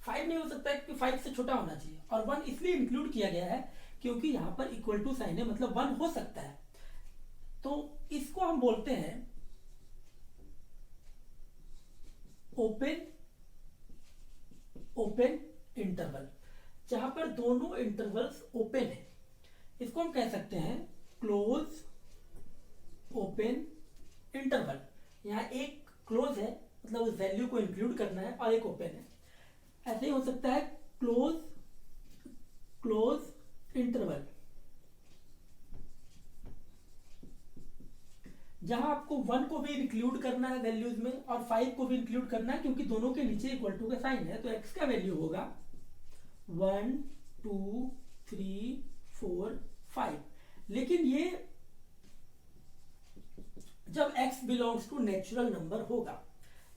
5 नहीं हो सकता है क्योंकि 5 से छोटा होना चाहिए, और 1 इसलिए इंक्लूड किया गया है क्योंकि यहां पर इक्वल टू साइन है, मतलब 1 हो सकता है। तो इसको हम बोलते हैं ओपन ओपन इंटरवल, जहां पर दोनों इंटरवल्स ओपन है। इसको हम कह सकते हैं क्लोज ओपन इंटरवल। यहां एक क्लोज है, मतलब उस वैल्यू को इंक्लूड करना है, और एक ओपन है। ऐसे ही हो सकता है क्लोज क्लोज इंटरवल, जहां आपको 1 को भी इंक्लूड करना है वैल्यूज में और 5 को भी इंक्लूड करना है, क्योंकि दोनों के नीचे इक्वल टू का साइन है। तो x का वैल्यू होगा 1 2 3 4 5। लेकिन ये जब x belongs to natural number होगा,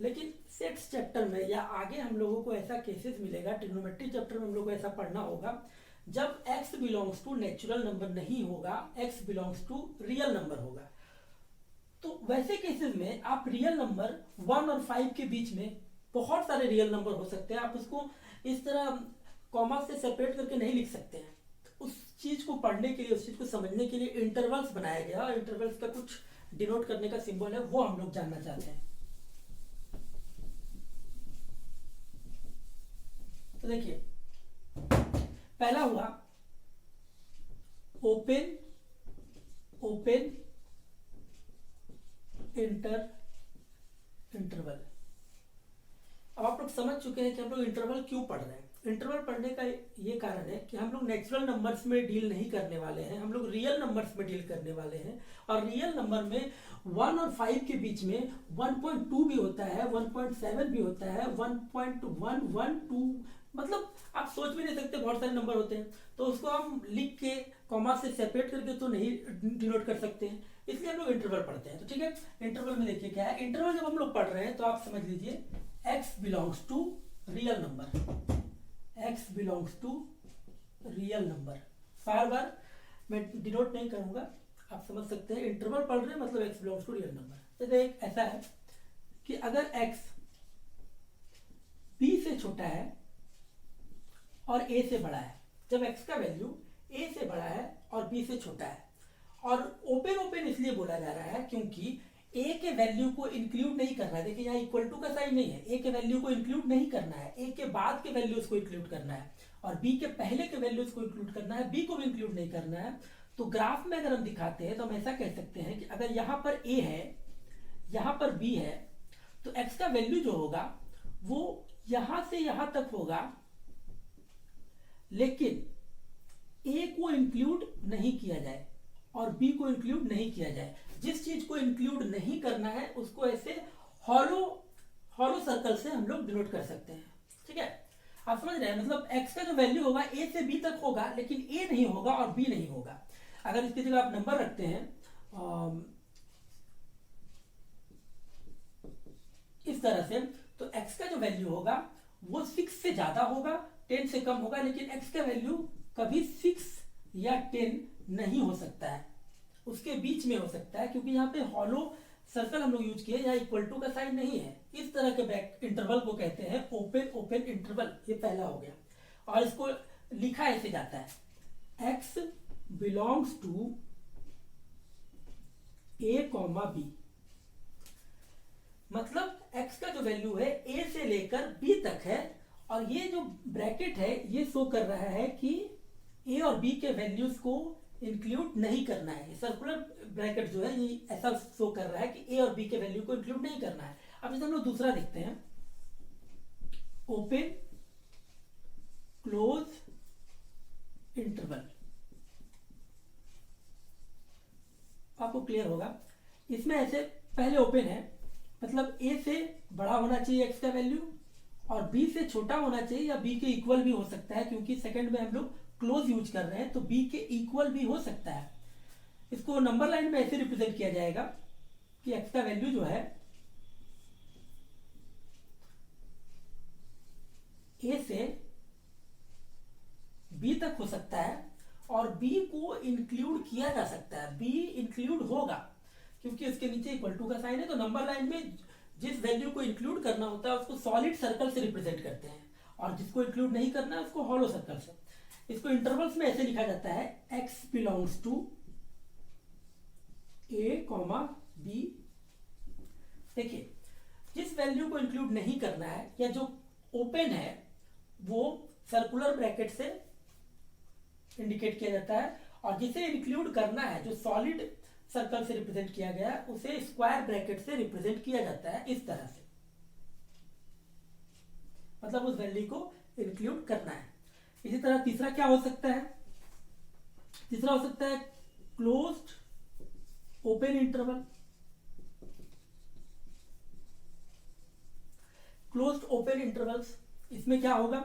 लेकिन सेट्स चैप्टर में या आगे हम लोगों को ऐसा केसेस मिलेगा, ट्रिग्नोमेट्री चैप्टर में हम लोगों को ऐसा पढ़ना होगा, जब x belongs to natural number नहीं होगा, x belongs to real number होगा। तो वैसे केसेस में आप रियल नंबर 1 और 5 के बीच में बहुत सारे रियल नंबर हो सकते हैं, आप उसको इस तरह कॉमा से सेपरेट करके नहीं लिख सकते हैं। उस चीज को पढ़ने के लिए, उस चीज को समझने के लिए इंटरवल्स बनाया गया, और इंटरवल्स का कुछ डिनोट करने का सिंबल है, वो हम लोग जानना चाहते हैं। तो देखिए पहला हुआ ओपन ओपन इंटरवल। अब आप लोग समझ चुके हैं कि हम लोग इंटरवल क्यों पढ़ रहे हैं। इंटरवल पढ़ने का ये कारण है कि हम लोग नेचुरल नंबर्स में डील नहीं करने वाले हैं, हम लोग रियल नंबर्स में डील करने वाले हैं। और रियल नंबर में 1 और 5 के बीच में 1.2 भी होता है, 1.7 भी होता है, 1.112, मतलब आप सोच भी नहीं सकते, बहुत सारे नंबर होते हैं। तो उसको हम लिख के कॉमा से सेपरेट करके तो नहीं डिनोट कर सकते हैं, इसलिए हम लोग इंटरवल पढ़ते हैं। तो ठीक है, इंटरवल में देखिए क्या है। इंटरवल जब हम लोग पढ़ रहे हैं तो आप समझ लीजिए x belongs to real number, x belongs to real number. बार बार मैं डिनोट नहीं करूंगा, आप समझ सकते हैं। इंटरवल पढ़ रहे हैं मतलब x belongs to real number. तो एक ऐसा है कि अगर x b से छोटा है और a से बड़ा है, जब x का वैल्यू a से बड़ा है और b से छोटा है, और ओपन ओपन इसलिए बोला जा रहा है क्योंकि a के वैल्यू को इंक्लूड नहीं करना है। देखिए यहाँ इक्वल टू का साइन नहीं है, a के वैल्यू को इंक्लूड नहीं करना है, a के बाद के वैल्यूज को इंक्लूड करना है, और b के पहले के वैल्यूज को इंक्लूड करना है, b को भी इंक्लूड नहीं करना है। तो ग्राफ में अगर हम दिखाते हैं तो हम ऐसा कह सकते हैं कि अगर यहाँ पर a है, यहाँ पर b है, तो x का वैल्यू जो होगा वो यहां से यहां तक होगा, लेकिन a को इंक्लूड नहीं किया जाए और b को इंक्लूड नहीं किया जाए। जिस चीज को इंक्लूड नहीं करना है उसको ऐसे हॉलो सर्कल से हम लोग डिनोट कर सकते हैं। ठीक है, आप समझ रहे हैं, मतलब x का जो वैल्यू होगा a से b तक होगा, लेकिन a नहीं होगा और b नहीं होगा। अगर इसकी जगह आप नंबर रखते हैं इस तरह से, तो x का जो वैल्यू होगा वो 6 से ज्यादा होगा, 10 से कम होगा, लेकिन x का वैल्यू कभी 6 या 10 नहीं हो सकता है, उसके बीच में हो सकता है, क्योंकि यहाँ पे हॉलो सर्कल हम लोग यूज किए, यहाँ इक्वल टू का साइन नहीं है। इस तरह के बैक इंटरवल को कहते हैं ओपन ओपन इंटरवल। ये पहला हो गया, और इसको लिखा ऐसे जाता है x belongs to a comma b, मतलब x का जो वैल्यू है a से लेकर b तक है, और ये जो ब्रैकेट है ये शो कर रहा है कि a और b के वैल्यूज को इंक्लूड नहीं करना है। सर्कुलर ब्रैकेट जो है ये ऐसा शो कर रहा है कि a और b के वैल्यू को इंक्लूड नहीं करना है। अब जैसे हम लोग दूसरा देखते हैं, ओपन क्लोज इंटरवल, आपको क्लियर होगा। इसमें ऐसे पहले ओपन है, मतलब a से बड़ा होना चाहिए x का वैल्यू, और b से छोटा होना चाहिए या b के इक्वल भी हो सकता है, क्योंकि सेकंड में हम लोग क्लोज यूज कर रहे हैं तो b के इक्वल भी हो सकता है। इसको नंबर लाइन में ऐसे रिप्रेजेंट किया जाएगा कि x का वैल्यू जो है a से b तक हो सकता है, और b को इंक्लूड किया जा सकता है, b इंक्लूड होगा क्योंकि उसके नीचे इक्वल टू का साइन है। तो नंबर लाइन में जिस वैल्यू को इंक्लूड करना होता है उसको सॉलिड सर्कल से रिप्रेजेंट करते हैं, और जिसको इंक्लूड नहीं करना है उसको हॉलो सर्कल से। इसको इंटरवल्स में ऐसे लिखा जाता है x belongs to a comma b। देखिए, जिस वैल्यू को इंक्लूड नहीं करना है या जो ओपन है वो सर्कुलर ब्रैकेट से इंडिकेट किया जाता है, और जिसे इंक्लूड करना है जो सॉलिड सर्कल से रिप्रेजेंट किया गया है उसे स्क्वायर ब्रैकेट से रिप्रेजेंट किया जाता है इस तरह से, मतलब उस वैल्यू को इंक्लूड करना है। इसी तरह तीसरा क्या हो सकता है, तीसरा हो सकता है closed open interval. Closed open intervals, इसमें क्या होगा,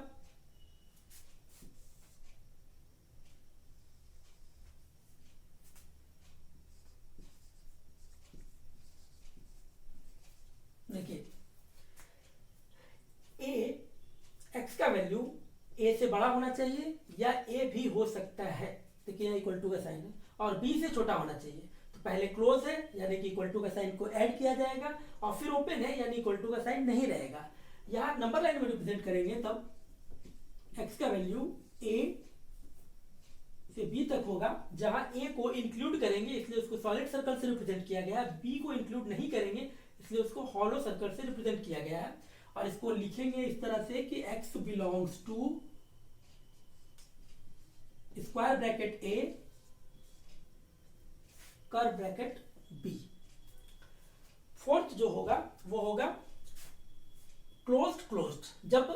देखिए a x का वैल्यू a से बड़ा होना चाहिए या a भी हो सकता है, देखिए यहाँ इक्वल टू का साइन है, और b से छोटा होना चाहिए। तो पहले क्लोज है यानी कि इक्वल टू का साइन को ऐड किया जाएगा, और फिर ओपन है यानी इक्वल टू का साइन नहीं रहेगा। यहाँ नंबर लाइन में रिप्रेजेंट करेंगे तब x का वैल्यू a से b तक होगा, जहां a को इंक्लूड करेंगे इसलिए उसको सॉलिड सर्कल से रिप्रेजेंट किया गया है, b को इंक्लूड नहीं करेंगे इसलिए उसको हॉलो सर्कल से रिप्रेजेंट किया गया है। और इसको लिखेंगे इस तरह से कि x belongs to square bracket a curve bracket b। Fourth जो होगा वो होगा क्लोज्ड क्लोज्ड। जब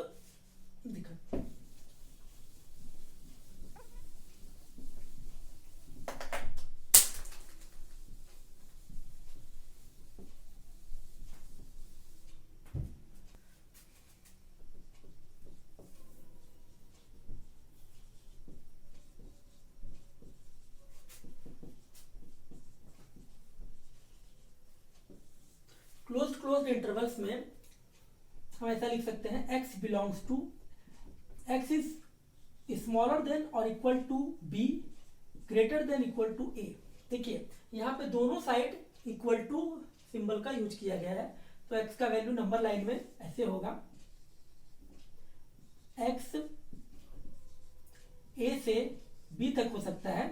दोनों के इंटरवल्स में हम ऐसा लिख सकते हैं x belongs to x is smaller than और equal to b greater than equal to a। देखिए यहाँ पे दोनों साइड इक्वल टू सिंबल का यूज किया गया है, तो x का वैल्यू नंबर लाइन में ऐसे होगा x a से b तक हो सकता है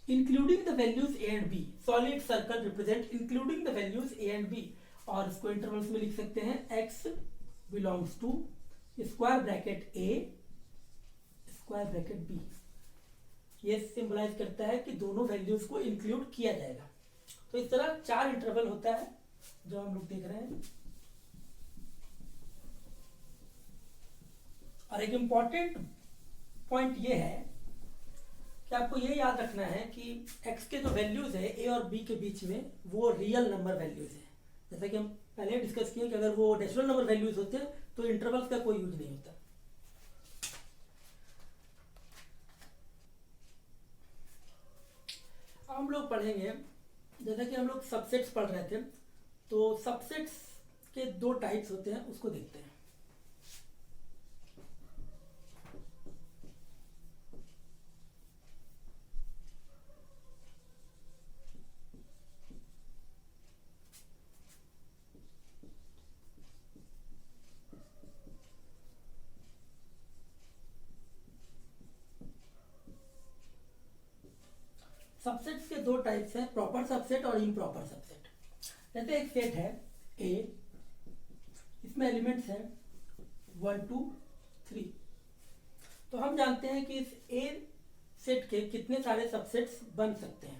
including the values a and b। Solid circle represent including the values a and b, और इसको इंटरवल्स में लिख सकते हैं x belongs to square bracket a square bracket b। ये सिंबलाइज करता है कि दोनों वैल्यूज को इंक्लूड किया जाएगा। तो इस तरह 4 इंटरवल होता है जो हम लोग देख रहे हैं। और एक इंपॉर्टेंट पॉइंट ये है कि आपको ये याद रखना है कि x के जो वैल्यूज है a और b के बीच में वो रियल नंबर वैल्यूज है। जैसा कि हम पहले डिस्कस किए कि अगर वो नेचुरल नंबर वैल्यूज होते हैं तो इंटरवल्स का कोई यूज नहीं होता। हम लोग पढ़ेंगे, जैसा कि हम लोग सबसेट्स पढ़ रहे थे, तो सबसेट्स के 2 टाइप्स होते हैं, उसको देखते हैं। सबसेट्स के 2 टाइप्स हैं, प्रॉपर सबसेट और इम्प्रॉपर सबसेट। जैसे एक सेट है A, इसमें एलिमेंट्स हैं 1 2 3, तो हम जानते हैं कि इस A सेट के कितने सारे सबसेट्स बन सकते हैं।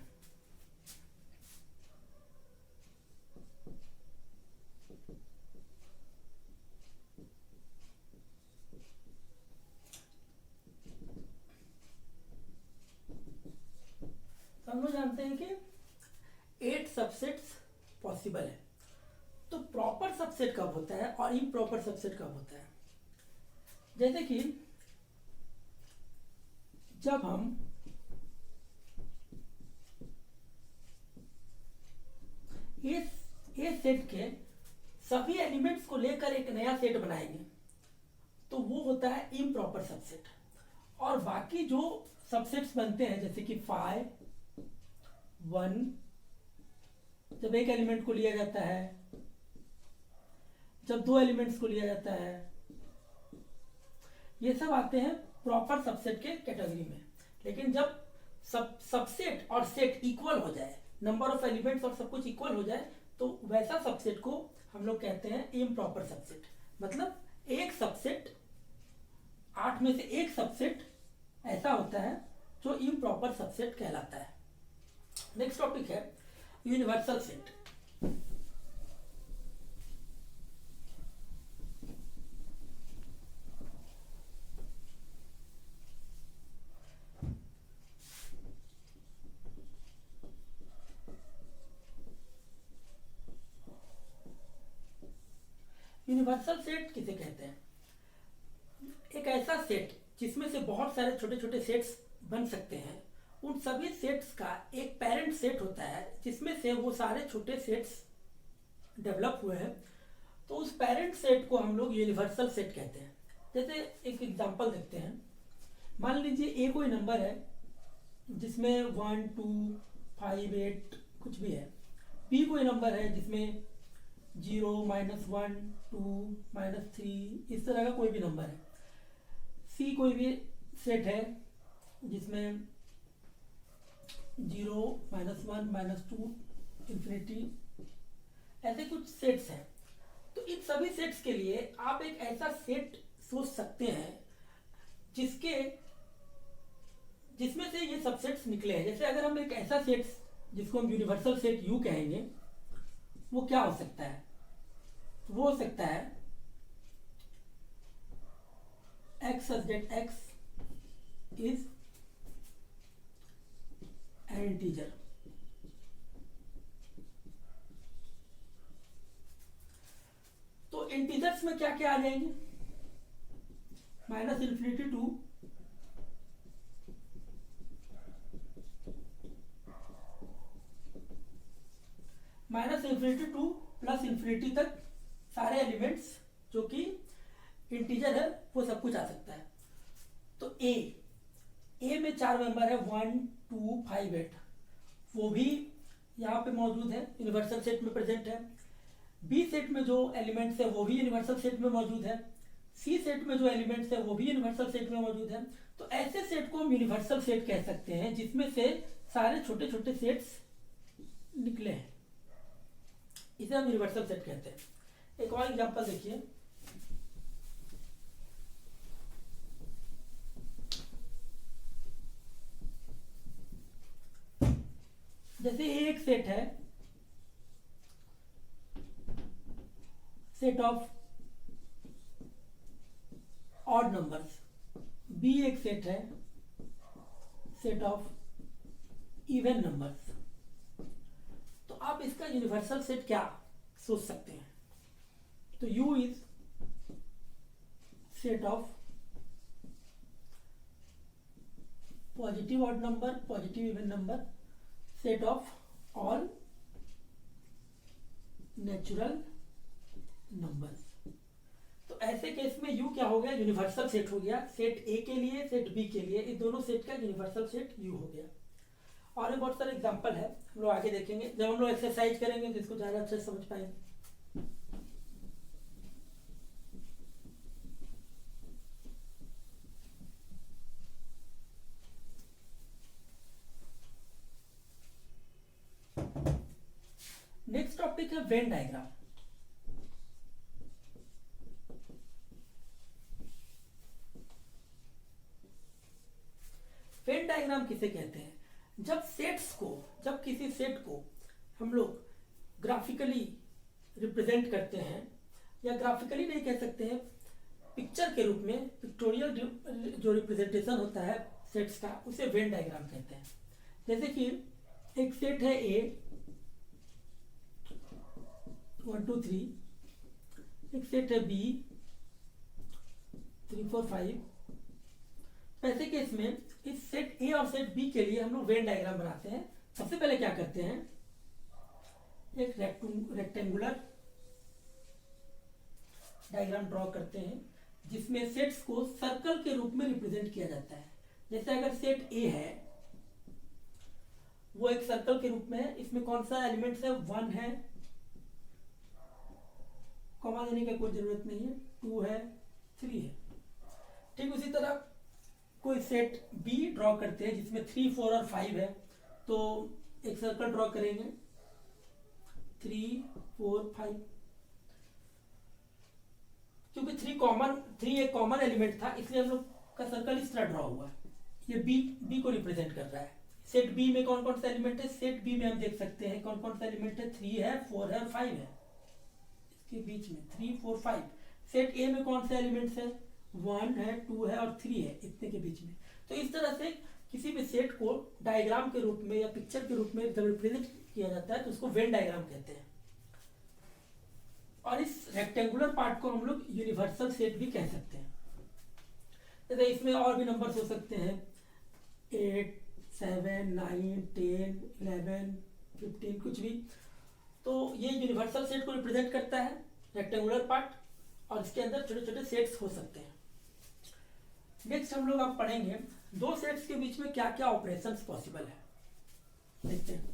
तो हम लोग जानते हैं कि 8 सबसेट्स पॉसिबल है। तो प्रॉपर सबसेट कब होता है और इम्प्रॉपर सबसेट कब होता है? जैसे कि जब हम ए सेट के सभी एलिमेंट्स को लेकर एक नया सेट बनाएंगे तो वो होता है इम्प्रॉपर सबसेट। और बाकी जो सबसेट्स बनते हैं जैसे कि 5 1, जब एक एलिमेंट को लिया जाता है, जब 2 एलिमेंट्स को लिया जाता है, ये सब आते हैं प्रॉपर सबसेट के कैटेगरी में। लेकिन जब सबसेट और सेट इक्वल हो जाए, नंबर ऑफ एलिमेंट्स और सब कुछ इक्वल हो जाए, तो वैसा सबसेट को हम लोग कहते हैं इम्प्रॉपर सबसेट। मतलब एक सबसेट 8 में से एक सबसेट ऐसा होता है जो इम्प्रॉपर सबसेट कहलाता है। नेक्स्ट टॉपिक है यूनिवर्सल सेट। यूनिवर्सल सेट किसे कहते हैं? एक ऐसा सेट जिसमें से बहुत सारे छोटे छोटे सेट्स बन सकते हैं। उन सभी सेट्स का एक पेरेंट सेट होता है जिसमें से वो सारे छोटे सेट्स डेवलप हुए हैं। तो उस पेरेंट सेट को हम लोग यूनिवर्सल सेट कहते हैं। जैसे एक एग्जांपल देखते हैं। मान लीजिए ए कोई नंबर है जिसमें 1 2 5 8 कुछ भी है। बी कोई नंबर है जिसमें 0 -1 2 -3 इस तरह का कोई भी नंबर है। सी कोई भी सेट है जिसमें 0 -1 -2 इंफिनिटी, ऐसे कुछ सेट्स हैं। तो इन सभी सेट्स के लिए आप एक ऐसा सेट सोच सकते हैं जिसमें से ये सबसेट्स निकले हैं। जैसे अगर हम एक ऐसा सेट जिसको हम यूनिवर्सल सेट यू कहेंगे, वो क्या हो सकता है? वो हो सकता है x such that x is an integer। तो इंटीजर्स में क्या क्या आ जाएंगे? -∞ टू -∞ टू +∞ तक सारे एलिमेंट्स जो कि इंटीजर है वो सब कुछ आ सकता है। तो ए में 4 मेंबर है 1 2 5 8, वो भी यहाँ पे मौजूद है, यूनिवर्सल सेट में प्रेजेंट है। बी सेट में जो एलिमेंट्स है वो भी यूनिवर्सल सेट में मौजूद है। सी सेट में जो एलिमेंट्स है वो भी यूनिवर्सल सेट में मौजूद है। तो ऐसे सेट को हम यूनिवर्सल सेट कह सकते हैं जिसमें से सारे छोटे छोटे सेट्स निकले हैं, इसे हम यूनिवर्सल सेट कहते हैं। एक और एग्जांपल देखिए, जैसे एक सेट है, set of odd numbers, B एक सेट है, सेट ऑफ इवन नंबर्स। तो आप इसका यूनिवर्सल सेट क्या सोच सकते हैं? तो U is set of positive odd number, positive even number, set of all natural numbers. तो ऐसे केस में U क्या हो गया? यूनिवर्सल सेट हो गया। सेट A के लिए, सेट B के लिए, इन दोनों सेट का यूनिवर्सल सेट U हो गया। और भी बहुत सारे एग्जांपल है, हम लोग आगे देखेंगे। जब हम लोग एक्सरसाइज करेंगे तो इसको ज्यादा अच्छे से समझ पाएंगे। नेक्स्ट टॉपिक है वेन डायग्राम। वेन डायग्राम किसे कहते हैं? जब किसी सेट को हम लोग ग्राफिकली रिप्रेजेंट करते हैं, या ग्राफिकली नहीं कह सकते हैं, पिक्चर के रूप में, पिक्टोरियल जो रिप्रेजेंटेशन होता है सेट्स का, उसे वेन डायग्राम कहते हैं। जैसे कि एक सेट है A 1 2 3, एक सेट है B 3 4 5। ऐसे केस में इस सेट A और सेट B के लिए हम लोग वेन डायग्राम बनाते हैं। सबसे पहले क्या करते हैं, एक रेक्टेंगुलर डायग्राम ड्रॉ करते हैं जिसमें सेट्स को सर्कल के रूप में रिप्रेजेंट किया जाता है। जैसे अगर सेट A है, वो एक सर्कल के रूप में है, इसमें कौन सा एलिमेंट्स है? 1 है, कॉमा देने की कोई जरूरत नहीं है, 2 है, 3 है। ठीक उसी तरह कोई सेट B ड्रॉ करते हैं जिसमें 3 4 और 5 है, तो एक सर्कल ड्रॉ करेंगे 3 4 5। क्योंकि 3 एक कॉमन एलिमेंट था, इसलिए हम लोग का सर्कल इस तरह ड्रॉ हुआ। ये B को रिप्रेजेंट कर रहा है। सेट B में कौन कौन सा एलिमेंट है? सेट B में हम देख सकते हैं कौन कौन सा एलिमेंट है, 3 है, 4 है और 5 है। इसके बीच में 3 4 5। सेट A में कौन से एलिमेंट्स है? 1 है, 2 है और 3 है, इतने के बीच में। तो इस तरह से किसी भी सेट को डायग्राम के रूप में या पिक्चर के रूप में जब रिप्रेजेंट किया जाता है तो उसको वेन डायग्राम कहते हैं। और इस रेक्टेंगुलर पार्ट को हम लोग यूनिवर्सल सेट भी कह सकते हैं। जैसे इसमें और भी नंबर्स हो सकते हैं, 8 7 9 10 11 15, कुछ भी। तो ये यूनिवर्सल सेट को रिप्रेजेंट करता है, रेक्टेंगुलर पार्ट, और इसके अंदर छोटे छोटे सेट्स हो सकते हैं। नेक्स्ट हम लोग अब पढ़ेंगे दो सेट्स के बीच में क्या क्या ऑपरेशंस पॉसिबल है, देखते हैं।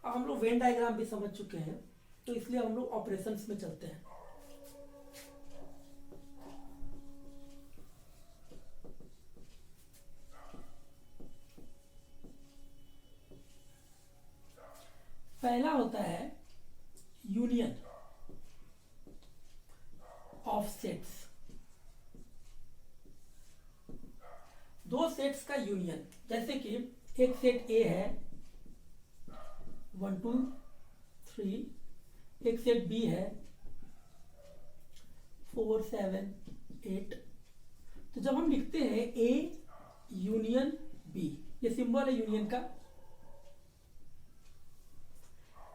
अब हम लोग वेन डायग्राम भी समझ चुके हैं, तो इसलिए हम लोग ऑपरेशंस में चलते हैं। पहला होता है यूनियन ऑफ सेट्स। दो सेट्स का यूनियन, जैसे कि एक सेट A है 1 2 3, एक सेट B है 4 7 8। तो जब हम लिखते हैं A यूनियन B, ये सिंबल है यूनियन का।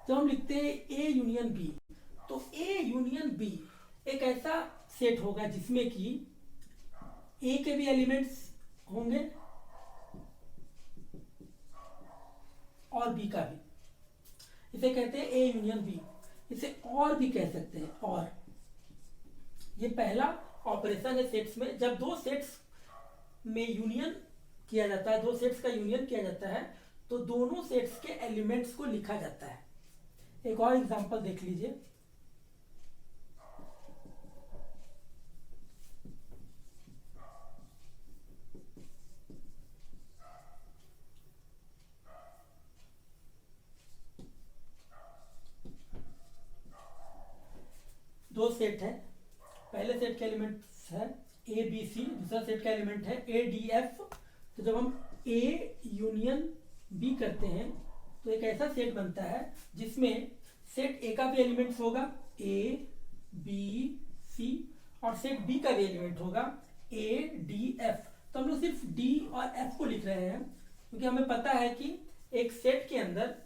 जब हम लिखते हैं A यूनियन B, तो A यूनियन B एक ऐसा सेट होगा जिसमें कि ए के भी एलिमेंट्स होंगे और बी का भी। इसे कहते हैं ए यूनियन बी। इसे और भी कह सकते हैं और। ये पहला ऑपरेशन है सेट्स में। जब दो सेट्स में यूनियन किया जाता है, दो सेट्स का यूनियन किया जाता है, तो दोनों सेट्स के एलिमेंट्स को लिखा जाता है। एक और एग्जांपल देख लीजिए। दो सेट है, पहले सेट के एलिमेंट्स है ए बी सी, दूसरा सेट का एलिमेंट है ए डी एफ। तो जब हम ए यूनियन बी करते हैं तो एक ऐसा सेट बनता है जिसमें सेट ए का भी एलिमेंट्स होगा ए बी सी और सेट बी का भी एलिमेंट होगा ए डी एफ। तो हम लोग सिर्फ डी और एफ को लिख रहे हैं क्योंकि हमें पता है कि एक सेट के अंदर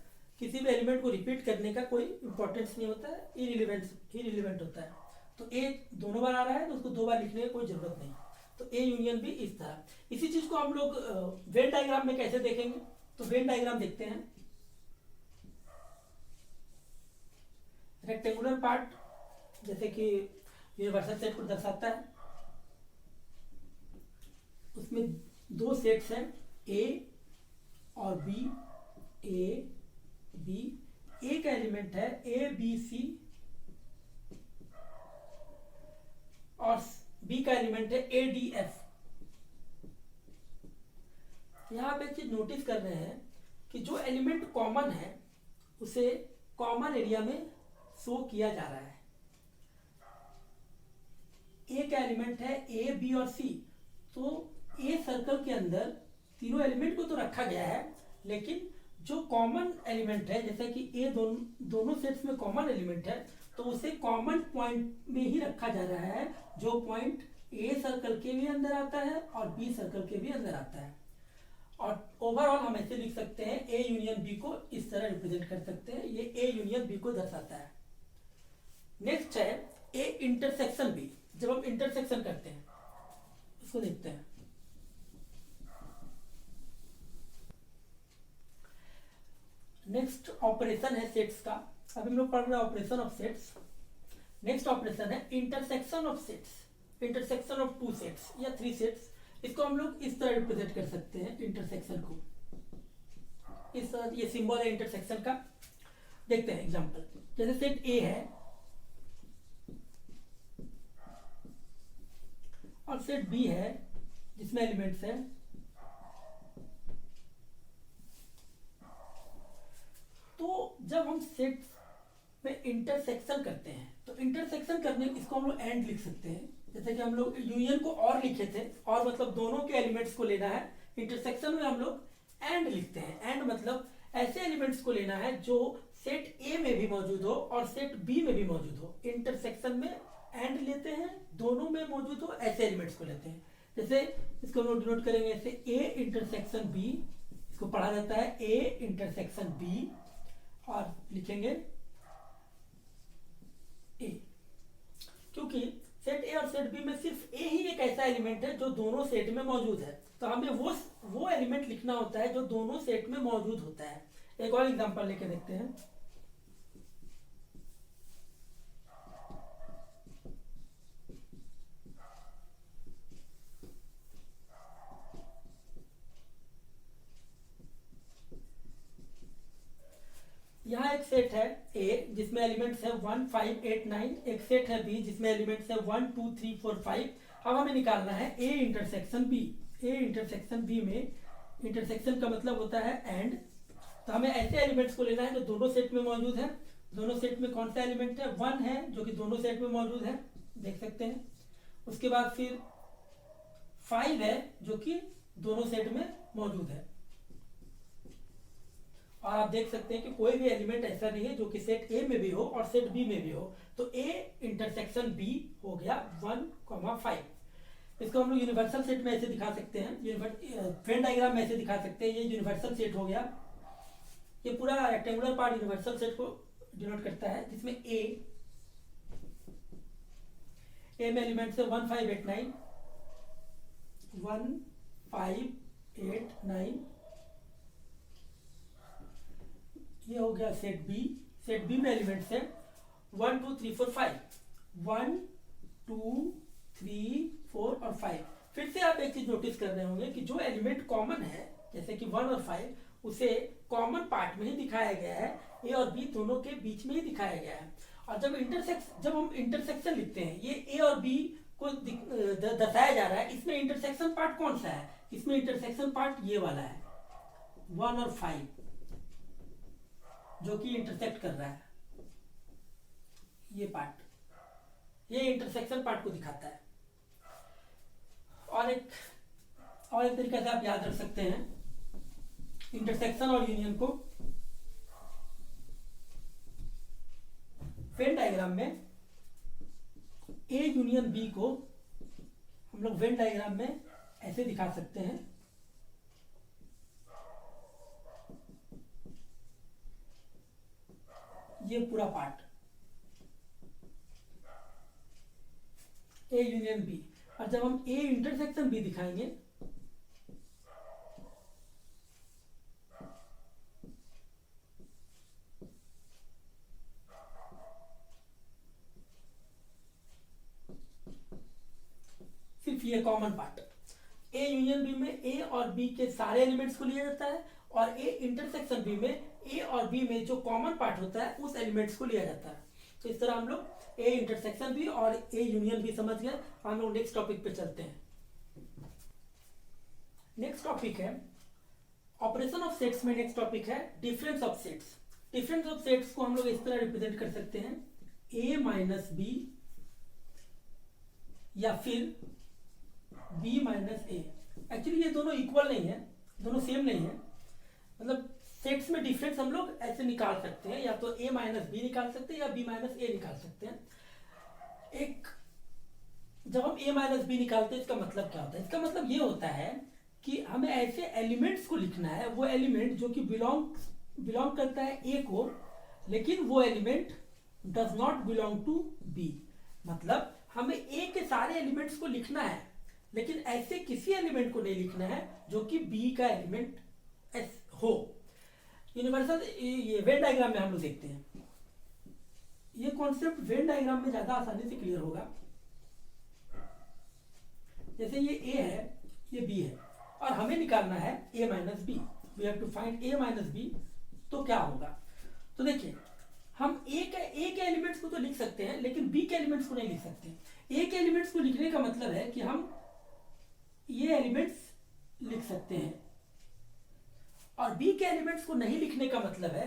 किसी भी एलिमेंट को रिपीट करने का कोई इंपॉर्टेंस नहीं होता है, इररिलेवेंट होता है। तो ए दोनों बार आ रहा है तो उसको दो बार लिखने की कोई जरूरत नहीं। तो ए यूनियन भी इस तरह। इसी चीज को हम लोग वेन डायग्राम में कैसे देखेंगे, तो वेन डायग्राम देखते हैं। रेक्टेंगुलर पार्ट जैसे कि यूनिवर्सल सेट को दर्शाता है, उसमें दो सेट्स हैं ए और बी। ए बी, ए का एलिमेंट है ए बी सी और बी का एलिमेंट है ए डी एफ। यहां पे एक चीज नोटिस कर रहे हैं कि जो एलिमेंट कॉमन है उसे कॉमन एरिया में शो किया जा रहा है। ए का एलिमेंट है ए बी और सी, तो ए सर्कल के अंदर तीनों एलिमेंट को तो रखा गया है, लेकिन जो कॉमन एलिमेंट है जैसे कि ए दोनों सेट्स में कॉमन एलिमेंट है तो उसे कॉमन पॉइंट में ही रखा जा रहा है, जो पॉइंट ए सर्कल के भी अंदर आता है और बी सर्कल के भी अंदर आता है। और ओवरऑल हम ऐसे लिख सकते हैं ए यूनियन बी को इस तरह रिप्रेजेंट कर सकते हैं, ये ए यूनियन बी को दर्शाता है। नेक्स्ट है ए इंटरसेक्शन बी। जब हम इंटरसेक्शन करते हैं इसको देखते हैं। नेक्स्ट ऑपरेशन है सेट्स का। अभी हम लोग पढ़ रहे हैं operation of sets. Next operation है intersection of sets. Intersection of two sets या थ्री सेट्स, इसको हम लोग इस तरह रिप्रेजेंट कर सकते हैं इंटरसेक्शन को। इस तरह ये सिंबल है इंटरसेक्शन का। देखते हैं एग्जांपल। जैसे सेट ए है और सेट बी है जिसमें एलिमेंट्स है तो जब हम सेट में इंटरसेक्शन करते हैं तो इंटरसेक्शन करने इसको हम लोग एंड लिख सकते हैं। जैसे कि हम लोग यूनियन को और लिखे थे, और मतलब दोनों के एलिमेंट्स को लेना है। इंटरसेक्शन में हम लोग एंड लिखते हैं। एंड मतलब ऐसे एलिमेंट्स को लेना है जो सेट ए में भी मौजूद हो और सेट बी में भी मौजूद हो। इंटरसेक्शन में एंड लेते हैं, दोनों में मौजूद हो ऐसे एलिमेंट्स को लेते हैं। जैसे इसको हम लोग डिनोट करेंगे ऐसे ए इंटरसेक्शन बी, इसको पढ़ा जाता है ए इंटरसेक्शन बी, और लिखेंगे ए, क्योंकि सेट ए और सेट बी में सिर्फ ए ही एक ऐसा एलिमेंट है जो दोनों सेट में मौजूद है। तो हमें वो एलिमेंट लिखना होता है जो दोनों सेट में मौजूद होता है। एक और एग्जांपल लेके देखते हैं। यहाँ एक सेट है ए जिसमें एलिमेंट्स है 1 5 8 9। एक सेट है बी जिसमें एलिमेंट्स है 1 2 3 4 5। अब हमें निकालना है A intersection B. A intersection B में इंटरसेक्शन का मतलब होता है एंड। तो हमें ऐसे एलिमेंट्स को लेना है जो दोनों सेट में मौजूद है। दोनों सेट में कौन सा एलिमेंट है, 1 है जो कि दोनों सेट में मौजूद है, देख सकते हैं। उसके बाद फिर 5 है जो कि दोनों सेट में मौजूद है। और आप देख सकते हैं कि कोई भी एलिमेंट ऐसा नहीं है जो कि सेट ए में भी हो और सेट बी में भी हो। तो ए इंटरसेक्शन बी हो गया 1,5। इसको हम लोग यूनिवर्सल सेट में ऐसे दिखा सकते हैं, वेन डायग्राम में ऐसे दिखा सकते हैं। ये यूनिवर्सल सेट हो गया। ये पूरा रेक्टेंगुलर पार्ट यूनिवर्सल सेट को डिनोट करता है, जिसमें ए में एलिमेंट्स है 1 5 8 9। 1 5 8 9, ये हो गया सेट बी। सेट बी में एलिमेंट्स है 1 2 3 4 5, 1 2 3 4 और 5। फिर से आप एक चीज नोटिस कर रहे होंगे कि जो एलिमेंट कॉमन है जैसे कि 1 और 5, उसे कॉमन पार्ट में ही दिखाया गया है, ए और बी दोनों के बीच में ही दिखाया गया है। और जब हम इंटरसेक्शन लिखते हैं, ये ए और बी को दर्शाया जा रहा है, इसमें इंटरसेक्शन पार्ट कौन सा है? इसमें इंटरसेक्शन पार्ट ये वाला है 1 और 5, जो कि इंटरसेक्ट कर रहा है। ये पार्ट, ये इंटरसेक्शन पार्ट को दिखाता है। और एक तरीके से आप याद रख सकते हैं इंटरसेक्शन और यूनियन को। वेन डायग्राम में ए यूनियन बी को हम लोग वेन डायग्राम में ऐसे दिखा सकते हैं। ये पूरा पार्ट ए यूनियन बी, और जब हम ए इंटरसेक्शन बी दिखाएंगे सिर्फ ये common part, A union B में ए और बी के सारे एलिमेंट्स को लिया जाता है, और ए इंटरसेक्शन बी में ए और बी में जो कॉमन पार्ट होता है उस एलिमेंट्स को लिया जाता है। तो इस तरह हम लोग ए इंटरसेक्शन बी और ए यूनियन बी समझ गए। हम लोग नेक्स्ट टॉपिक पे चलते हैं। नेक्स्ट टॉपिक है ऑपरेशन ऑफ सेट्स में। नेक्स्ट टॉपिक है difference of sets. Difference of sets को हम लोग इस तरह रिप्रेजेंट कर सकते हैं ए माइनस बी, या फिर बी माइनस ए। एक्चुअली ये दोनों इक्वल नहीं है, दोनों सेम नहीं है। मतलब सेट्स में डिफरेंस हम लोग ऐसे निकाल सकते हैं, या तो ए माइनस बी निकाल सकते हैं या बी माइनस ए निकाल सकते हैं। जब हम ए माइनस बी निकालते हैं इसका मतलब क्या होता है? इसका मतलब ये होता है कि हमें ऐसे एलिमेंट्स को लिखना है, वो एलिमेंट जो कि बिलोंग करता है ए को, लेकिन वो element does not belong to B. मतलब हमें ए के सारे एलिमेंट्स को लिखना है, लेकिन ऐसे किसी एलिमेंट को नहीं लिखना है जो कि बी का एलिमेंट हो। यूनिवर्सल ये वेन डायग्राम में हम लोग देखते हैं। ये कॉन्सेप्ट वेन डायग्राम में ज्यादा आसानी से क्लियर होगा। जैसे ये ए है, ये बी है, और हमें निकालना है a minus b. We have to find a minus b. तो क्या होगा? तो देखिए, हम ए के एलिमेंट्स को तो लिख सकते हैं, लेकिन बी के एलिमेंट्स को नहीं लिख सकते। ए के एलिमेंट्स को लिखने का मतलब है कि हम ये एलिमेंट्स लिख सकते हैं, और बी के एलिमेंट्स को नहीं लिखने का मतलब है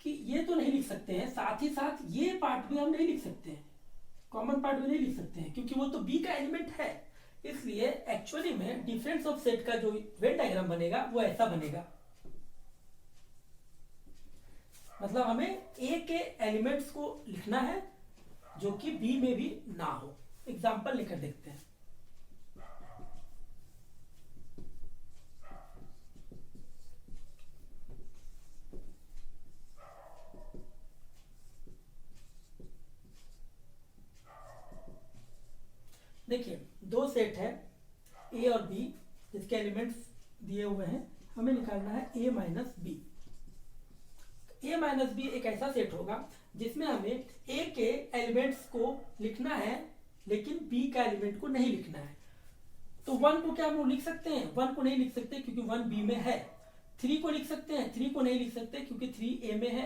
कि ये तो नहीं लिख सकते हैं, साथ ही साथ ये पार्ट भी हम नहीं लिख सकते हैं, कॉमन पार्ट भी नहीं लिख सकते हैं, क्योंकि वो तो बी का एलिमेंट है। इसलिए एक्चुअली में डिफरेंस ऑफ सेट का जो वेन डायग्राम बनेगा वो ऐसा बनेगा। मतलब हमें ए के एलिमेंट्स को लिखना है जो कि बी में भी ना हो। एग्जाम्पल लेकर देखते हैं। देखिए, दो सेट है ए और बी, जिसके एलिमेंट्स दिए हुए हैं। हमें निकालना है a minus B. A minus B एक ऐसा सेट होगा जिसमें हमें ए के एलिमेंट्स को लिखना है, लेकिन बी का एलिमेंट को नहीं लिखना है। तो 1 को क्या हम लोग लिख सकते हैं? 1 को नहीं लिख सकते क्योंकि 1 बी में है। 3 को लिख सकते हैं, 3 को नहीं लिख सकते क्योंकि 3 ए में है।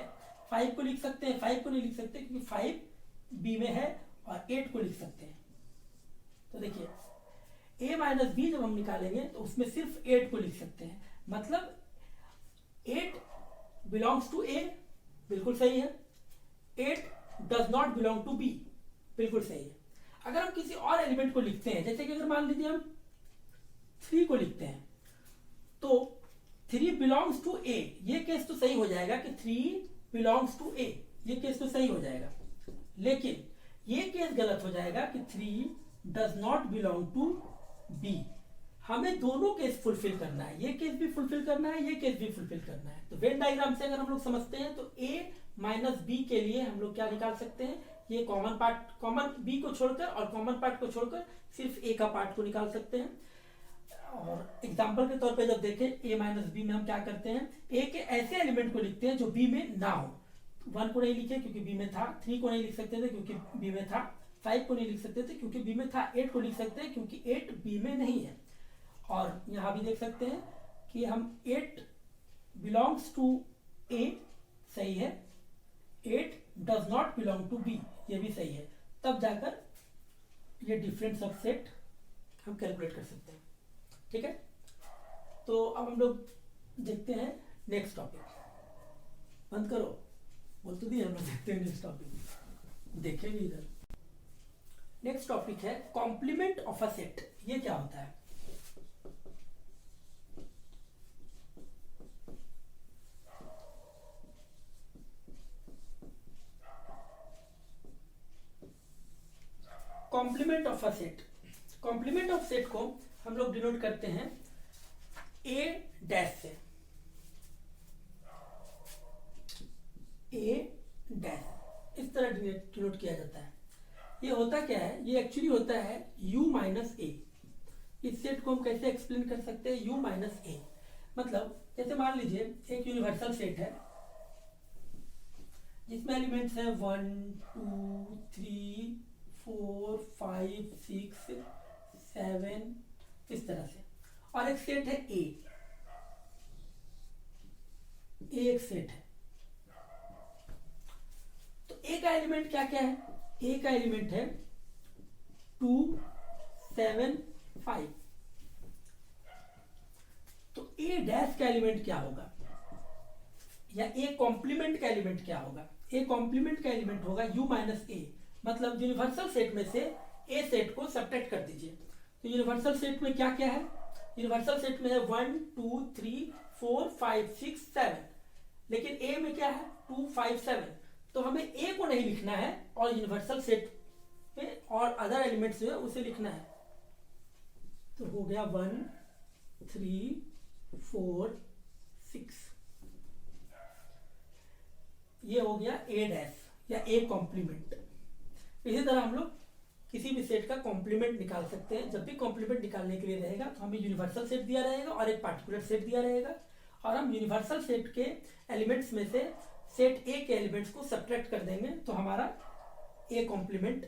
5 को लिख सकते हैं, 5 को नहीं लिख सकते क्योंकि 5 बी में है। और 8 को लिख सकते हैं। तो देखिए, a माइनस बी जब हम निकालेंगे तो उसमें सिर्फ 8 को लिख सकते हैं। मतलब 8 बिलोंग्स टू ए, बिल्कुल सही है। 8 does not belong to B, बिल्कुल सही है। अगर हम किसी और एलिमेंट को लिखते हैं, जैसे कि अगर मान लीजिए हम 3 को लिखते हैं, तो 3 बिलोंग्स टू ए, ये केस तो सही हो जाएगा कि 3 बिलोंग्स टू ए, ये केस तो सही हो जाएगा। लेकिन ये केस गलत हो जाएगा कि 3 does not belong to B. हमें दोनों केस फुलफिल करना है, ये केस भी फुलफिल करना है, ये केस भी फुलफिल करना है। तो वेन डायग्राम से अगर हम लोग समझते हैं तो ए माइनस बी के लिए हम लोग क्या निकाल सकते हैं? ये कॉमन पार्ट, कॉमन बी को छोड़कर और कॉमन पार्ट को छोड़कर सिर्फ ए का पार्ट को निकाल सकते हैं। और एग्जाम्पल के तौर पे जब देखें a माइनस बी में हम क्या करते हैं, a के ऐसे एलिमेंट को लिखते हैं जो b में ना हो। 1 को नहीं लिखे क्योंकि b में था, 3 को नहीं लिख सकते थे क्योंकि b में था, 5 को नहीं लिख सकते थे क्योंकि b में था, 8 को लिख सकते हैं क्योंकि 8 b में नहीं है। और यहाँ भी देख सकते हैं कि हम 8 बिलोंग्स टू a सही है, 8 does not belong to b ये भी सही है। तब जाकर ये डिफरेंट सबसेट हम कैलकुलेट कर सकते हैं। ठीक है, तो अब हम लोग देखते हैं नेक्स्ट टॉपिक। बंद करो, बोल तो दिए, हम लोग देखते हैं नेक्स्ट टॉपिक, देखेंगे इधर। नेक्स्ट टॉपिक है कॉम्प्लीमेंट ऑफ अ सेट। ये क्या होता है? Complement of a set, complement of set को हम लोग डिनोट करते हैं ए डैश से। ए डैश इस तरह डिनोट किया जाता है। ये होता क्या है? ये एक्चुअली होता है u माइनस ए। इस सेट को हम कैसे एक्सप्लेन कर सकते हैं? u माइनस ए मतलब जैसे मान लीजिए एक यूनिवर्सल सेट है जिसमें एलिमेंट्स हैं 1 2 3 4 5 6 7 इस तरह से, और एक सेट है ए एक सेट है। तो ए का एलिमेंट क्या क्या है? ए का एलिमेंट है 2 7 5। तो ए डैश का एलिमेंट क्या होगा, या ए कॉम्प्लीमेंट का एलिमेंट क्या होगा? ए कॉम्प्लीमेंट का एलिमेंट होगा u माइनस ए। मतलब यूनिवर्सल सेट में से ए सेट को सब्ट्रैक्ट कर दीजिए। तो यूनिवर्सल सेट में क्या क्या है? यूनिवर्सल सेट में है 1 2 3 4 5 6 7, लेकिन ए में क्या है? 2 5 7। तो हमें ए को नहीं लिखना है और यूनिवर्सल सेट में और अदर एलिमेंट्स जो है उसे लिखना है। तो हो गया 1 3 4 6, ये हो गया ए डैश या ए कॉम्प्लीमेंट। इसी तरह हम लोग किसी भी सेट का कॉम्प्लीमेंट निकाल सकते हैं। जब भी कॉम्प्लीमेंट निकालने के लिए रहेगा तो हमें यूनिवर्सल सेट दिया रहेगा और एक पार्टिकुलर सेट दिया रहेगा, और हम यूनिवर्सल सेट के एलिमेंट्स में से सेट ए के एलिमेंट्स को सब्ट्रैक्ट कर देंगे तो हमारा ए कॉम्प्लीमेंट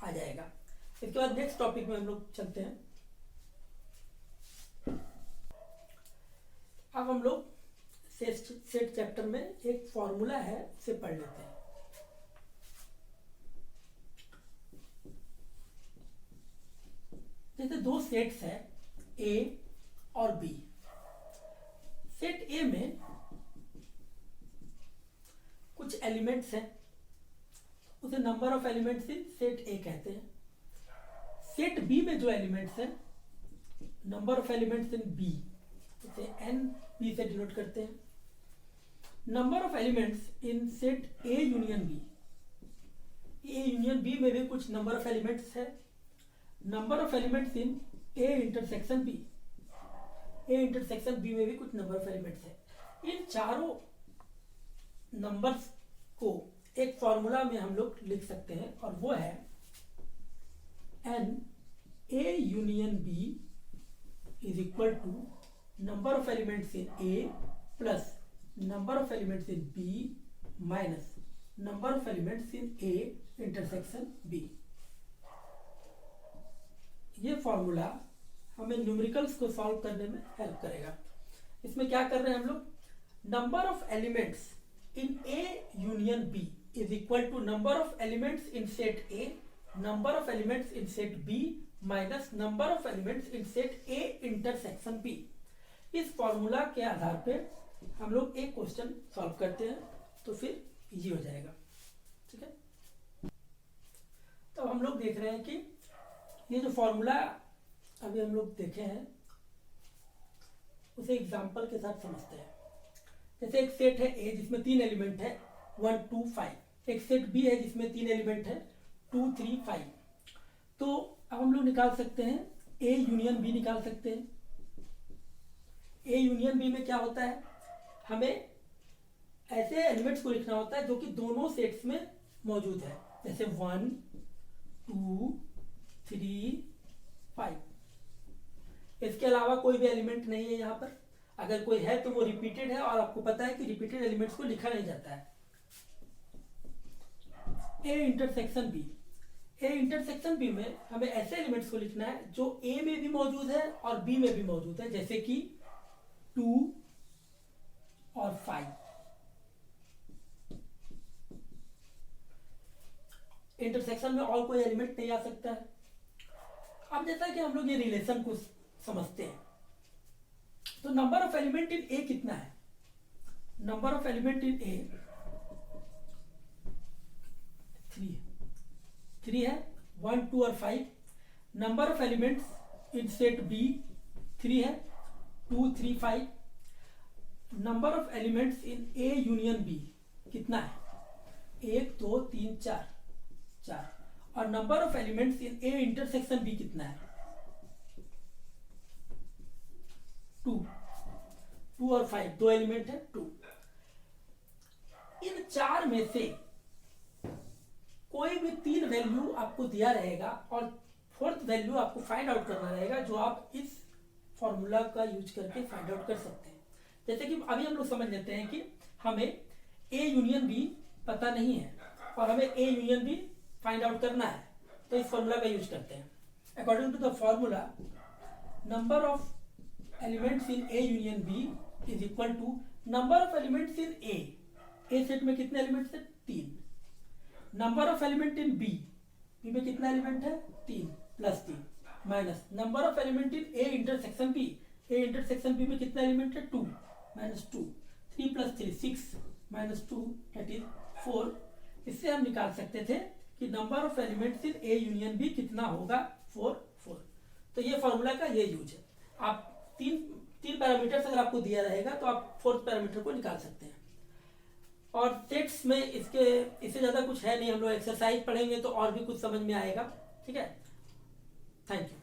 आ जाएगा। इसके बाद नेक्स्ट टॉपिक में हम लोग चलते हैं। अब हम लोग सेट चैप्टर में एक फॉर्मूला है उसे पढ़ लेते हैं। जैसे दो सेट्स हैं ए और बी। सेट ए में कुछ एलिमेंट्स हैं, उसे number of elements in set A कहते हैं। सेट बी में जो एलिमेंट्स हैं, number of elements in B, उसे एन बी से डिनोट करते हैं। Number of elements in set A union B, A union B में भी कुछ नंबर ऑफ एलिमेंट्स है। Number of elements in A intersection B, A intersection B में भी कुछ नंबर ऑफ एलिमेंट्स है। इन चारों नंबर्स को एक फॉर्मूला में हम लोग लिख सकते हैं, और वो है N A union B is equal to number of elements in A plus number of elements in B minus number of elements in A intersection B. ये फॉर्मूला हमें न्यूमेरिकल्स को सॉल्व करने में हेल्प करेगा। इसमें क्या कर रहे हैं हम लोग? Number of elements in A union B is equal to number of elements in set A, number of elements in set B minus number of elements in set A intersection B. इस formula के आधार पे हम लोग एक question solve करते हैं तो फिर इजी हो जाएगा। ठीक है, तो हम लोग देख रहे हैं कि ये जो फॉर्मूला अभी हम लोग देखे हैं उसे एग्जांपल के साथ समझते हैं। जैसे एक सेट है ए जिसमें 3 एलिमेंट है 1 2 5, एक सेट बी है जिसमें 3 एलिमेंट है 2 3 5। तो अब हम लोग निकाल सकते हैं ए यूनियन बी निकाल सकते हैं। ए यूनियन बी में क्या होता है? हमें ऐसे एलिमेंट्स को लिखना होता है जो कि दोनों सेट्स में मौजूद है, जैसे 1 2 3 5। इसके अलावा कोई भी एलिमेंट नहीं है यहाँ पर। अगर कोई है तो वो रिपीटेड है, और आपको पता है कि रिपीटेड एलिमेंट्स को लिखा नहीं जाता है। A intersection B, A intersection B में हमें ऐसे एलिमेंट्स को लिखना है जो ए में भी मौजूद है और बी में भी मौजूद है, जैसे कि 2 और 5। इंटरसेक्शन में और कोई एलिमेंट नहीं आ सकता है। अब जैसा कि हम लोग ये रिलेशन को समझते हैं, तो number of element in A कितना है? Number of element in A 3 है, 1 2 और 5। Number of elements in set B 3 है, 2 3 5। Number of elements in A union B कितना है? 1 2 3 4। और number of elements in A intersection B कितना है? 2 और 5, 2 एलिमेंट है, 2। इन 4 में से कोई भी 3 वैल्यू आपको दिया रहेगा और 4th वैल्यू आपको फाइंड आउट करना रहेगा, जो आप इस फॉर्मूला का यूज करके फाइंड आउट कर सकते हैं। जैसे कि अभी हम लोग समझ लेते हैं कि हमें ए यूनियन बी पता नहीं है और हमें A union B find out करना है, तो इस फॉर्मूला का यूज करते हैं। According to the formula, number of elements in A union B is equal to number of elements in A set में कितने एलिमेंट्स है? 3। Number of element in B में कितना एलिमेंट है? 3 plus 3 minus number of element in A intersection B में कितना element है? 2 minus 2। 3 plus 3 6 minus 2 that is 4। इससे हम निकाल सकते थे कि number of elements in A union B कितना होगा? 4। तो ये फॉर्मूला का ये यूज है। आप तीन पैरामीटर्स अगर आपको दिया रहेगा तो आप 4th पैरामीटर को निकाल सकते हैं। और सेट्स में इससे ज्यादा कुछ है नहीं, हम लोग एक्सरसाइज पढ़ेंगे तो और भी कुछ समझ में आएगा। ठीक है, थैंक यू।